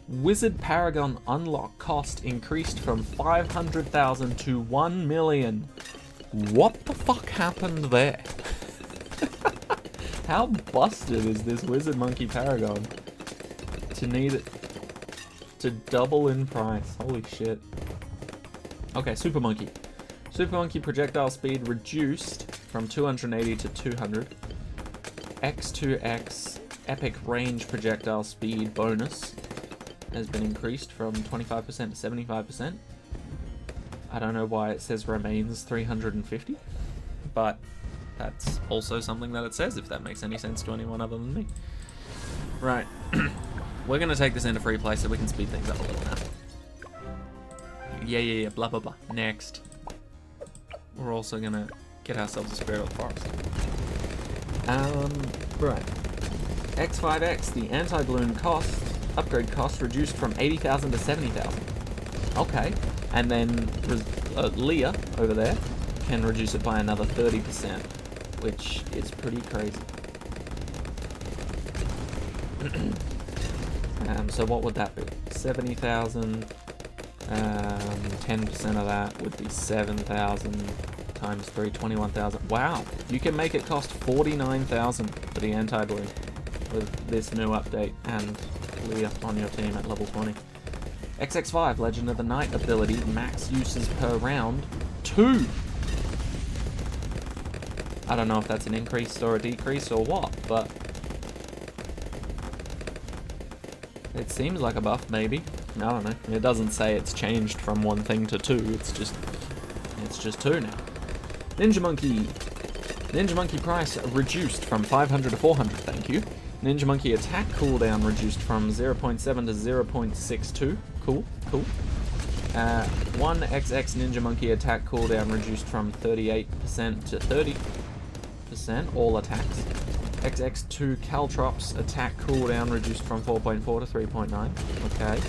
Wizard Paragon unlock cost increased from 500,000 to 1 million. What the fuck happened there? How busted is this Wizard Monkey Paragon to need it to double in price? Holy shit. Okay, Super Monkey. Super Monkey projectile speed reduced from 280 to 200. X2X Epic range projectile speed bonus has been increased from 25% to 75%. I don't know why it says remains 350, but that's also something that it says, if that makes any sense to anyone other than me. Right, we're going to take this into free play so we can speed things up a little now. Yeah, blah, blah, blah. Next. We're also going to get ourselves a Spirit of the Forest. Right. X5X, the anti-balloon cost, upgrade cost reduced from 80,000 to 70,000. Okay. And then Leah, over there, can reduce it by another 30%, which is pretty crazy. So what would that be? 70,000, 10% of that would be 7,000 times 3, 21,000. Wow, you can make it cost 49,000 for the anti-balloon with this new update and Leah on your team at level 20. XX5, Legend of the Night ability, max uses per round, 2. I don't know if that's an increase or a decrease or what, but it seems like a buff, maybe. I don't know. It doesn't say it's changed from one thing to 2. It's just 2 now. Ninja Monkey price reduced from 500 to 400. Thank you. Ninja Monkey attack cooldown reduced from 0.7 to 0.62. Cool. 1XX Ninja Monkey attack cooldown reduced from 38% to 30%. All attacks. XX2 Caltrops attack cooldown reduced from 4.4 to 3.9. Okay.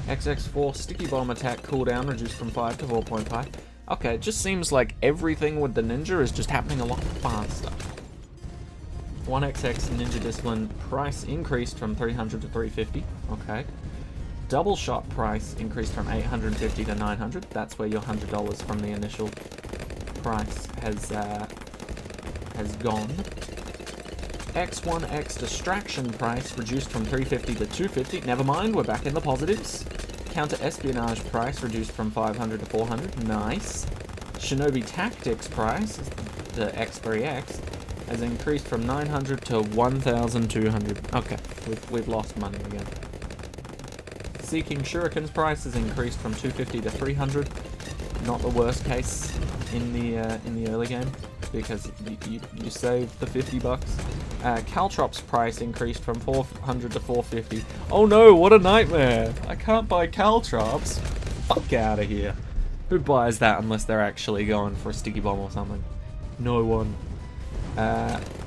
XX4 Sticky Bomb attack cooldown reduced from 5 to 4.5. Okay, it just seems like everything with the ninja is just happening a lot faster. 1XX Ninja Discipline price increased from 300 to 350. Okay. Double shot price increased from 850 to 900. That's where your $100 from the initial price has gone. X1X distraction price reduced from 350 to 250. Never mind, we're back in the positives. Counter espionage price reduced from 500 to 400. Nice. Shinobi tactics price, the X3X, has increased from 900 to 1,200. Okay, we've lost money again. Seeking Shuriken's price has increased from 250 to 300. Not the worst case in the early game, because you save the $50. Caltrops price increased from 400 to 450. Oh no, what a nightmare! I can't buy Caltrops. Fuck out of here. Who buys that unless they're actually going for a sticky bomb or something? No one.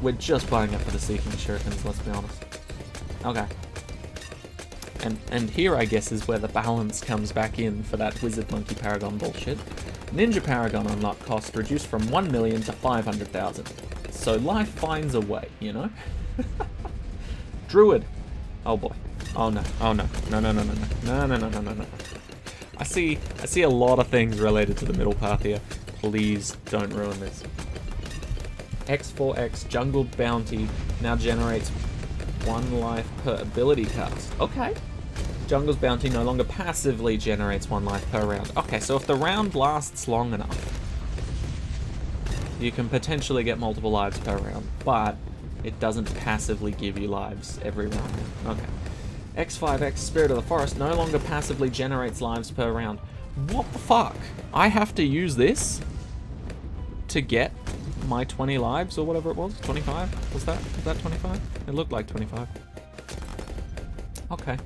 We're just buying it for the Seeking Shurikens, let's be honest. Okay. And here, I guess, is where the balance comes back in for that Wizard Monkey Paragon bullshit. Ninja Paragon unlock cost reduced from 1 million to 500,000. So life finds a way, you know? Druid. Oh boy. Oh no. Oh no. No. I see a lot of things related to the middle path here. Please don't ruin this. X4X Jungle Bounty now generates 1 life per ability cast. Okay. Jungle's Bounty no longer passively generates 1 life per round. Okay, so if the round lasts long enough, you can potentially get multiple lives per round, but it doesn't passively give you lives every round. Okay. X5X Spirit of the Forest no longer passively generates lives per round. What the fuck? I have to use this to get my 20 lives or whatever it was? 25? Was that 25? It looked like 25. Okay.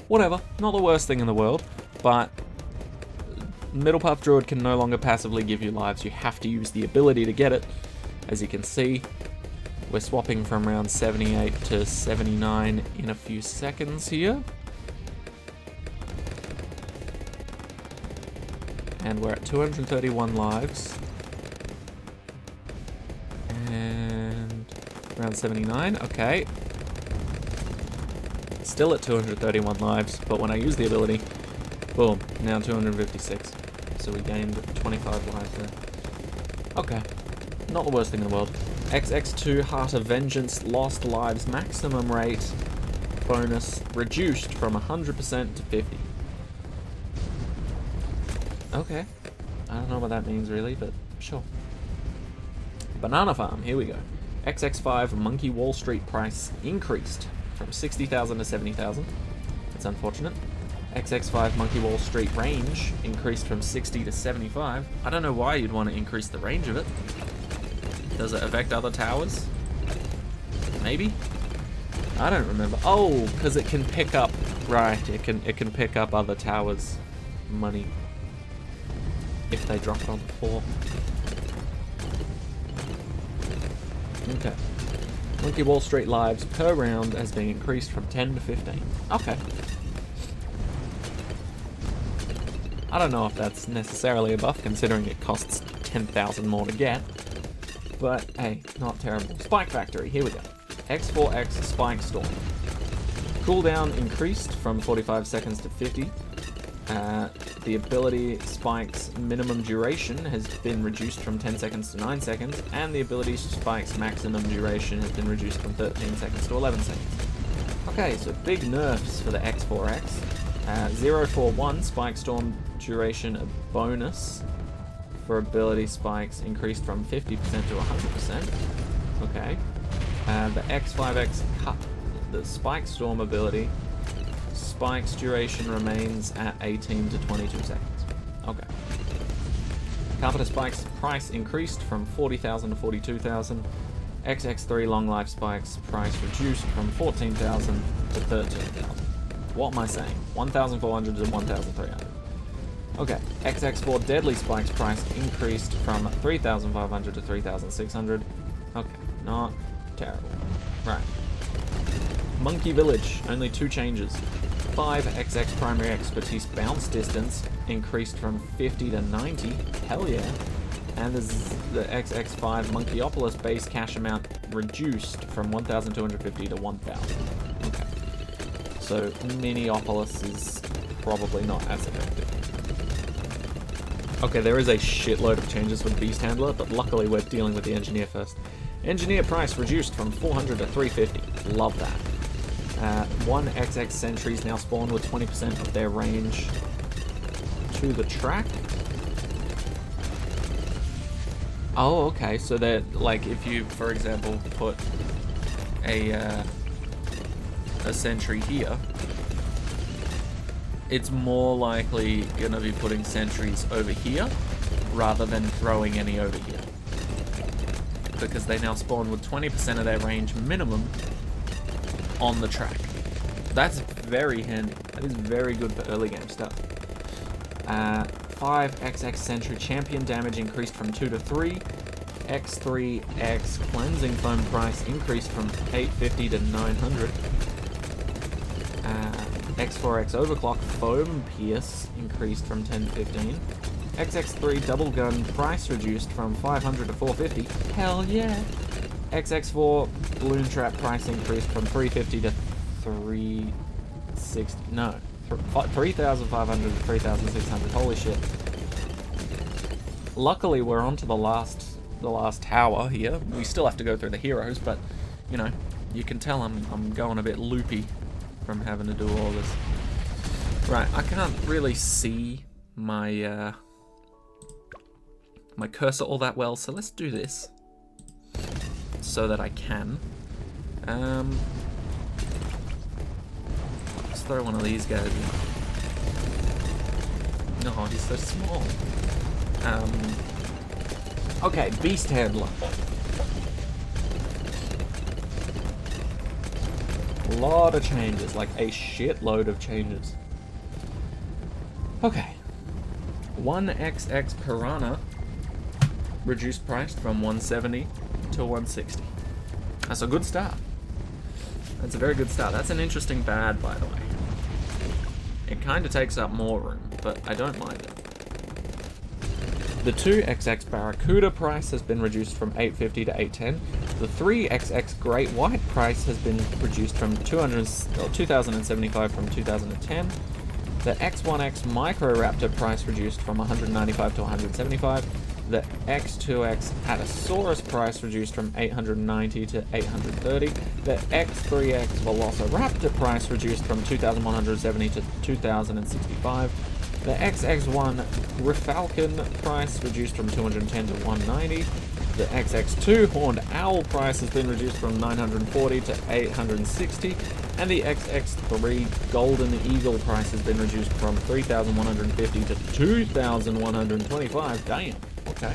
Whatever. Not the worst thing in the world, but Middle Path Druid can no longer passively give you lives. You have to use the ability to get it. As you can see, we're swapping from round 78 to 79 in a few seconds here. And we're at 231 lives. And round 79, okay. Still at 231 lives, but when I use the ability, boom, now 256. So we gained 25 lives there. Okay, not the worst thing in the world. XX2 Heart of Vengeance lost lives maximum rate bonus reduced from 100% to 50. Okay, I don't know what that means really, but sure. Banana Farm, here we go. XX5 Monkey Wall Street price increased from 60,000 to 70,000. It's unfortunate. XX5 Monkey Wall Street range increased from 60 to 75. I don't know why you'd want to increase the range of it. Does it affect other towers? Maybe? I don't remember. Oh, because it can pick up... Right, it can pick up other towers' money if they drop it on the floor. Okay. Monkey Wall Street lives per round has been increased from 10 to 15. Okay. I don't know if that's necessarily a buff, considering it costs 10,000 more to get. But, hey, not terrible. Spike Factory, here we go. X4X Spike Storm. Cooldown increased from 45 seconds to 50. The ability Spike's minimum duration has been reduced from 10 seconds to 9 seconds, and the ability Spike's maximum duration has been reduced from 13 seconds to 11 seconds. Okay, so big nerfs for the X4X. 041 Spike Storm duration a bonus for ability spikes increased from 50% to 100%. Okay. The X5X cut, the Spike Storm ability, spikes duration remains at 18 to 22 seconds. Okay. Carpenter Spikes price increased from 40,000 to 42,000. XX3 Long Life Spikes price reduced from 14,000 to 13,000. What am I saying? 1,400 to 1,300. Okay, XX4 Deadly Spikes price increased from 3,500 to 3,600. Okay, not terrible. Right. Monkey Village, only 2 changes. 5 XX Primary Expertise bounce distance increased from 50 to 90. Hell yeah. And the XX5 Monkeyopolis base cash amount reduced from 1,250 to 1,000. Okay. So Miniopolis is probably not as effective. Okay, there is a shitload of changes with Beast Handler, but luckily we're dealing with the Engineer first. Engineer price reduced from 400 to 350. Love that. 1 XX Sentries now spawn with 20% of their range to the track. Oh, okay, so that, like, if you, for example, put a sentry here, it's more likely going to be putting sentries over here rather than throwing any over here, because they now spawn with 20% of their range minimum on the track. That's very handy. That is very good for early game stuff. 5 XX Sentry Champion damage increased from 2 to 3. X3X Cleansing Foam price increased from 850 to 900. X4X Overclock Foam Pierce increased from 10 to 15. XX3 Double Gun price reduced from 500 to 450. Hell yeah! XX4 Balloon Trap price increased from 350 to 360. No, 3,500 to 3,600. Holy shit! Luckily, we're on to the last tower here. We still have to go through the heroes, but you know, you can tell I'm going a bit loopy from having to do all this. Right, I can't really see my my cursor all that well, so let's do this so that I can. Let's throw one of these guys in. No, he's so small. Okay, Beast Handler. A lot of changes, like a shitload of changes. Okay. 1XX Piranha reduced price from 170 to 160. That's a good start. That's a very good start. That's an interesting bad, by the way. It kind of takes up more room, but I don't mind it. The 2XX Barracuda price has been reduced from 850 to 810. The 3XX Great White price has been reduced from 2,075 from 2010. The X1X Microraptor price reduced from 195 to 175. The X2X Atasaurus price reduced from 890 to 830. The X3X Velociraptor price reduced from 2,170 to 2,065. The XX1 Griffalcon price reduced from 210 to 190. The XX2 Horned Owl price has been reduced from 940 to 860, and the XX3 Golden Eagle price has been reduced from 3,150 to 2,125. Damn. Okay.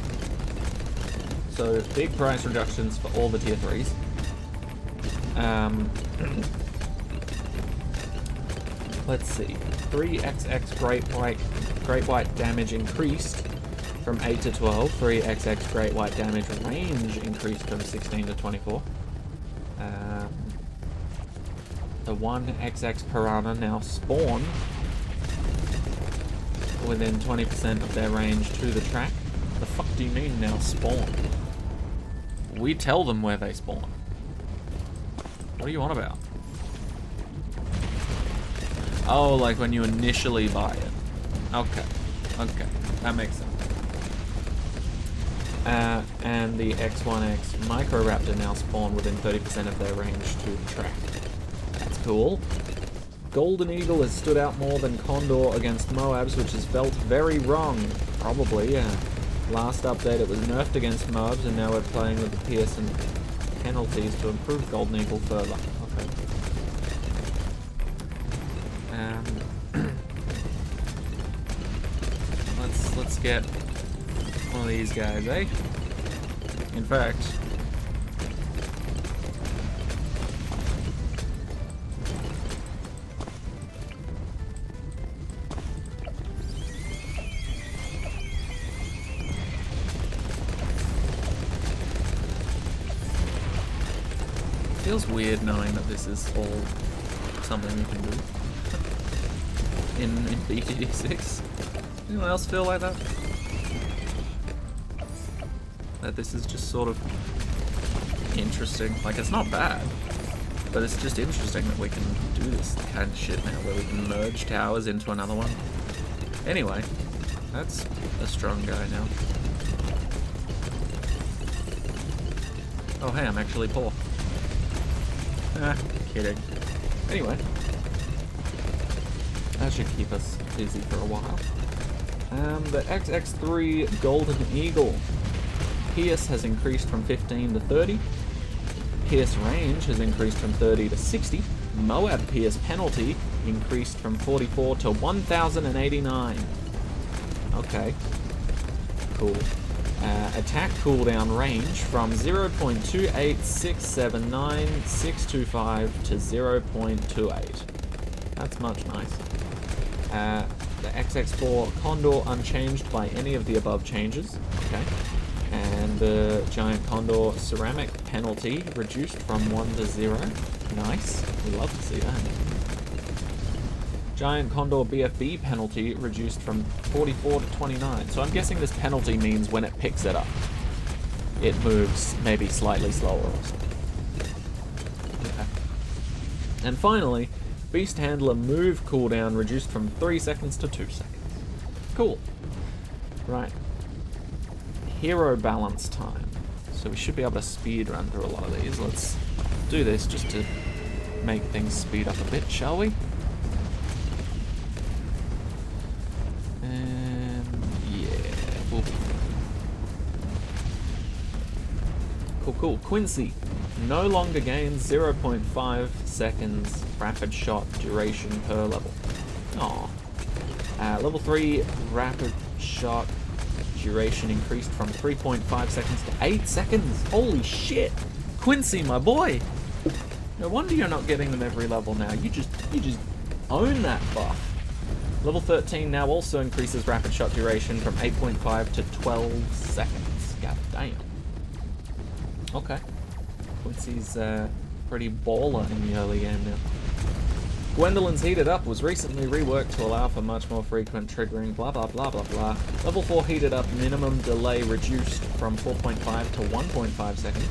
So big price reductions for all the tier 3s. Let's see. 3XX Great White damage increased from 8 to 12. 3XX Great White damage range increased from 16 to 24. The 1XX Piranha now spawn within 20% of their range to the track. The fuck do you mean now spawn? We tell them where they spawn. What do you want about? Oh, like when you initially buy it. Okay. Okay. That makes sense. And the X1X Microraptor now spawn within 30% of their range to the track. That's cool. Golden Eagle has stood out more than Condor against Moabs, which has felt very wrong. Probably, yeah. Last update it was nerfed against Moabs, and now we're playing with the Pierce and penalties to improve Golden Eagle further. Okay. Let's get one of these guys, eh? In fact, feels weird knowing that this is all something you can do in BTD6. Anyone else feel like that? That this is just sort of interesting. Like, it's not bad, but it's just interesting that we can do this kind of shit now, where we can merge towers into another one. Anyway, that's a strong guy now. Oh hey, I'm actually poor. Ah, kidding. Anyway, that should keep us busy for a while. The XX3 Golden Eagle. Pierce has increased from 15 to 30. Pierce range has increased from 30 to 60. Moab Pierce penalty increased from 44 to 1,089. Okay. Cool. Attack cooldown range from 0.28679,625 to 0.28. That's much nice. The XX4 Condor unchanged by any of the above changes. Okay. And the Giant Condor ceramic penalty reduced from 1 to 0. Nice. We love to see that. Giant Condor BFB penalty reduced from 44 to 29. So I'm guessing this penalty means when it picks it up, it moves maybe slightly slower or something. Okay. And finally, Beast Handler move cooldown reduced from 3 seconds to 2 seconds. Cool. Right. Hero balance time. So we should be able to speed run through a lot of these. Let's do this just to make things speed up a bit, shall we? And yeah, cool. Quincy no longer gains 0.5 seconds rapid shot duration per level. Aww. Level 3 rapid shot duration increased from 3.5 seconds to 8 seconds. Holy shit. Quincy, my boy. No wonder you're not getting them every level now. You just own that buff. Level 13 now also increases rapid shot duration from 8.5 to 12 seconds. God damn. Okay. Quincy's pretty baller in the early game now. Gwendolyn's Heated Up was recently reworked to allow for much more frequent triggering, blah blah blah blah blah. Level 4 Heated Up minimum delay reduced from 4.5 to 1.5 seconds.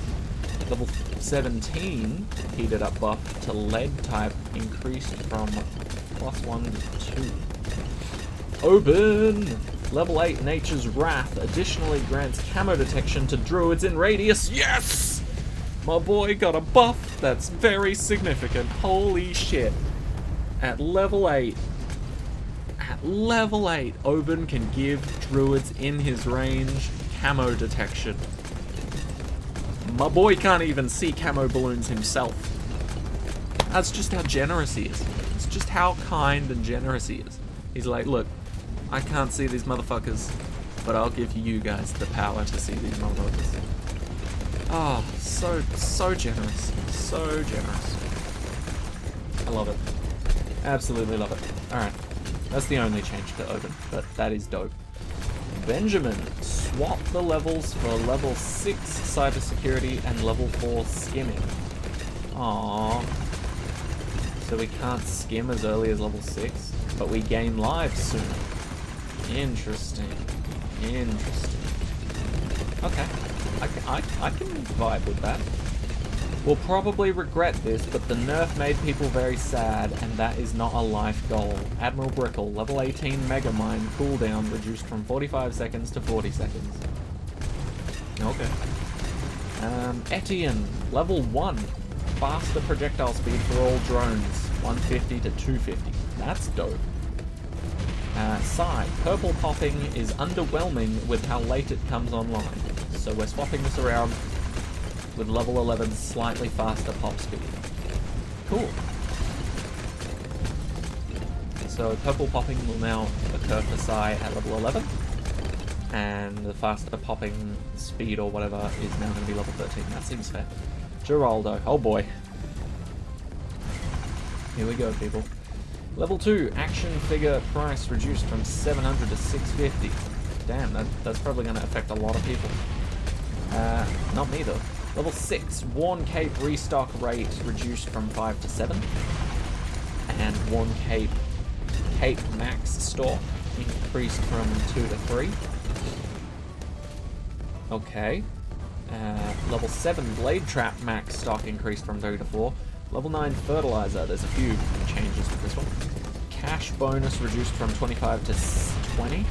Level 17 Heated Up buff to lead type increased from +1 to 2. Open! Level 8 Nature's Wrath additionally grants camo detection to druids in radius. Yes! My boy got a buff that's very significant. Holy shit. At level 8, Oben can give druids in his range camo detection. My boy can't even see camo balloons himself. That's just how generous he is. It's just how kind and generous he is. He's like, look, I can't see these motherfuckers, but I'll give you guys the power to see these motherfuckers. Oh, so generous. So generous. I love it. Absolutely love it. Alright. That's the only change to Odin, but that is dope. Benjamin, swap the levels for level 6 cybersecurity and level 4 skimming. Aww. So we can't skim as early as level 6, but we gain lives sooner. Interesting. Interesting. Okay. I can vibe with that. We'll probably regret this, but the nerf made people very sad, and that is not a life goal. Admiral Brickle, level 18 Megamind, cooldown reduced from 45 seconds to 40 seconds. Okay. Etienne, level 1, faster projectile speed for all drones, 150 to 250. That's dope. Psy, purple popping is underwhelming with how late it comes online. So we're swapping this around with level 11's slightly faster pop speed. Cool. So purple popping will now occur for Psy at level 11, and the faster popping speed or whatever is now going to be level 13. That seems fair. Geraldo, oh boy. Here we go, people. Level 2, action figure price reduced from 700 to 650. Damn, that's probably going to affect a lot of people. Not me though. Level 6, Worn Cape restock rate reduced from 5 to 7. And Worn Cape max stock increased from 2 to 3. Okay. Level 7, Blade Trap max stock increased from 3 to 4. Level 9, Fertilizer, there's a few changes with this one. Cash bonus reduced from 25 to 20.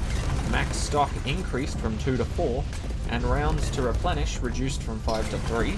Max stock increased from 2 to 4. And rounds to replenish reduced from 5 to 3.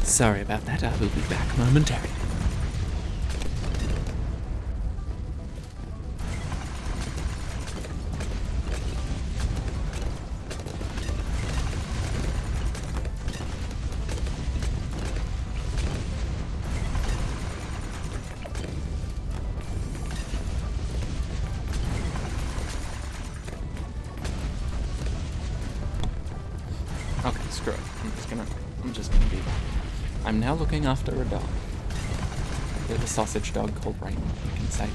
Sorry about that, I will be back momentarily. Okay, screw it. I'm just gonna be back. I'm now looking after a dog. A little sausage dog called Raymond, you can say.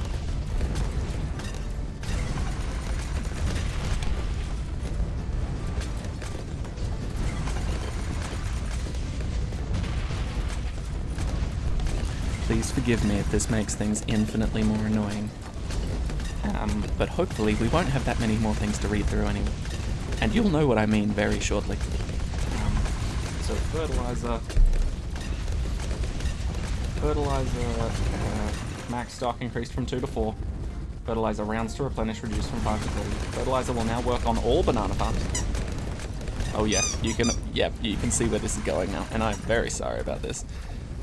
Please forgive me if this makes things infinitely more annoying. But hopefully we won't have that many more things to read through anyway. And you'll know what I mean very shortly. So fertilizer, max stock increased from 2 to 4. Fertilizer rounds to replenish reduced from 5 to 30. Fertilizer will now work on all banana farms. Oh yeah, you can see where this is going now, and I'm very sorry about this.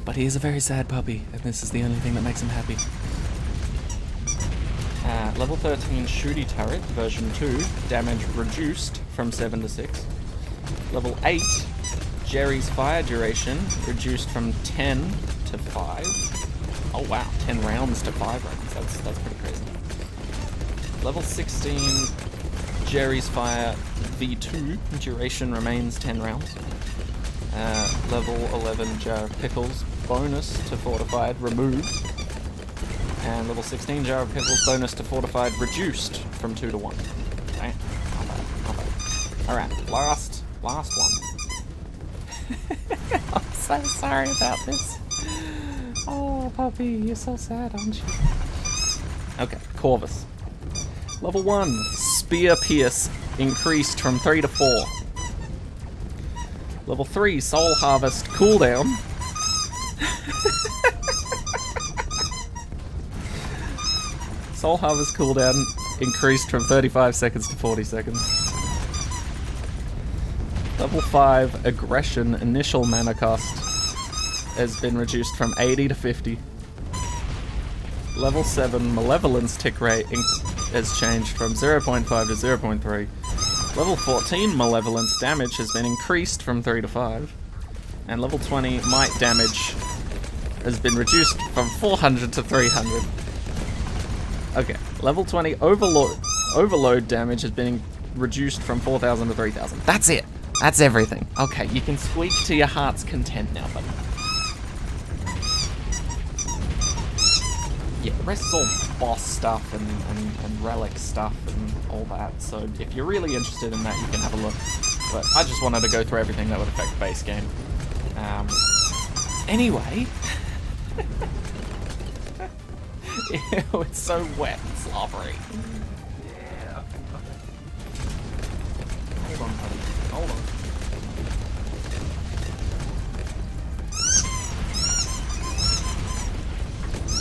But he is a very sad puppy, and this is the only thing that makes him happy. Level 13 Shooty Turret, version 2, damage reduced from 7 to 6. Level 8 Jerry's fire duration reduced from 10 to 5. Oh wow, 10 rounds to 5 rounds. That's pretty crazy. Level 16 Jerry's fire V2 duration remains 10 rounds. Level 11 Jar of Pickles bonus to fortified removed. And level 16 Jar of Pickles bonus to fortified reduced from 2 to 1. Right? Not bad, not bad. Alright, last one. I'm so sorry about this. Oh, puppy, you're so sad, aren't you? Okay, Corvus. Level 1, Spear Pierce increased from 3 to 4. Level 3, Soul Harvest cooldown Soul Harvest cooldown increased from 35 seconds to 40 seconds. Level 5 Aggression initial mana cost has been reduced from 80 to 50. Level 7 Malevolence tick rate has changed from 0.5 to 0.3. Level 14 Malevolence damage has been increased from 3 to 5. And level 20 Might damage has been reduced from 400 to 300. Okay, level 20 Overload damage has been reduced from 4,000 to 3,000. That's it. That's everything. Okay, you can squeak to your heart's content now, buddy. Yeah, the rest is all boss stuff and relic stuff and all that, so if you're really interested in that, you can have a look. But I just wanted to go through everything that would affect base game. Anyway... Ew, it's so wet and slobbery. Yeah. Hold on, buddy. Hold on.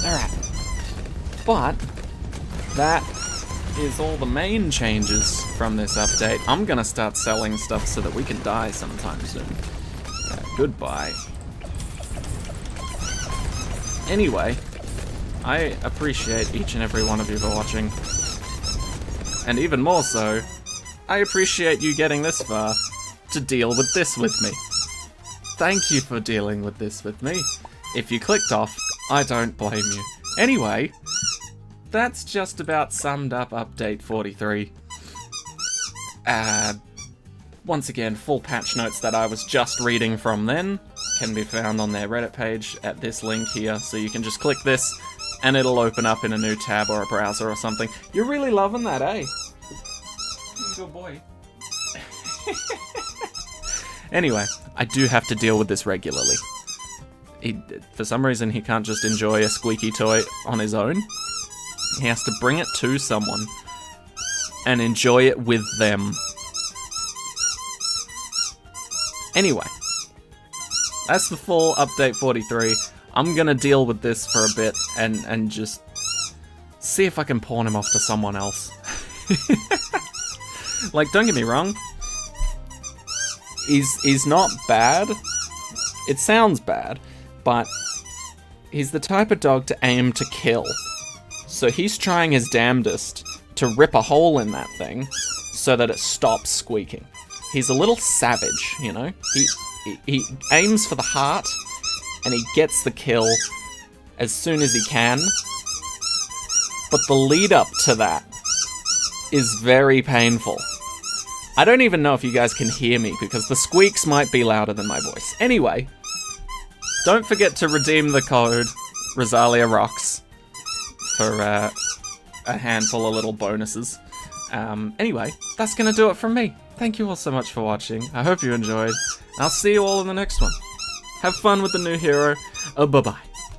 Alright. But, that is all the main changes from this update. I'm gonna start selling stuff so that we can die sometime soon. Goodbye. Anyway, I appreciate each and every one of you for watching. And even more so, I appreciate you getting this far to deal with this with me. Thank you for dealing with this with me. If you clicked off, I don't blame you. Anyway, that's just about summed up update 43. Once again, full patch notes that I was just reading from then can be found on their Reddit page at this link here, so you can just click this and it'll open up in a new tab or a browser or something. You're really loving that, eh? Good boy. Anyway, I do have to deal with this regularly. For some reason, he can't just enjoy a squeaky toy on his own. He has to bring it to someone and enjoy it with them. Anyway, that's the full update 43. I'm gonna deal with this for a bit and just see if I can pawn him off to someone else. Like, don't get me wrong. He's not bad. It sounds bad, but he's the type of dog to aim to kill. So he's trying his damnedest to rip a hole in that thing so that it stops squeaking. He's a little savage, you know? He aims for the heart, and he gets the kill as soon as he can. But the lead up to that is very painful. I don't even know if you guys can hear me, because the squeaks might be louder than my voice. Anyway, don't forget to redeem the code Rosalia Rocks for a handful of little bonuses. Anyway, that's gonna do it from me. Thank you all so much for watching. I hope you enjoyed. I'll see you all in the next one. Have fun with the new hero. Bye-bye.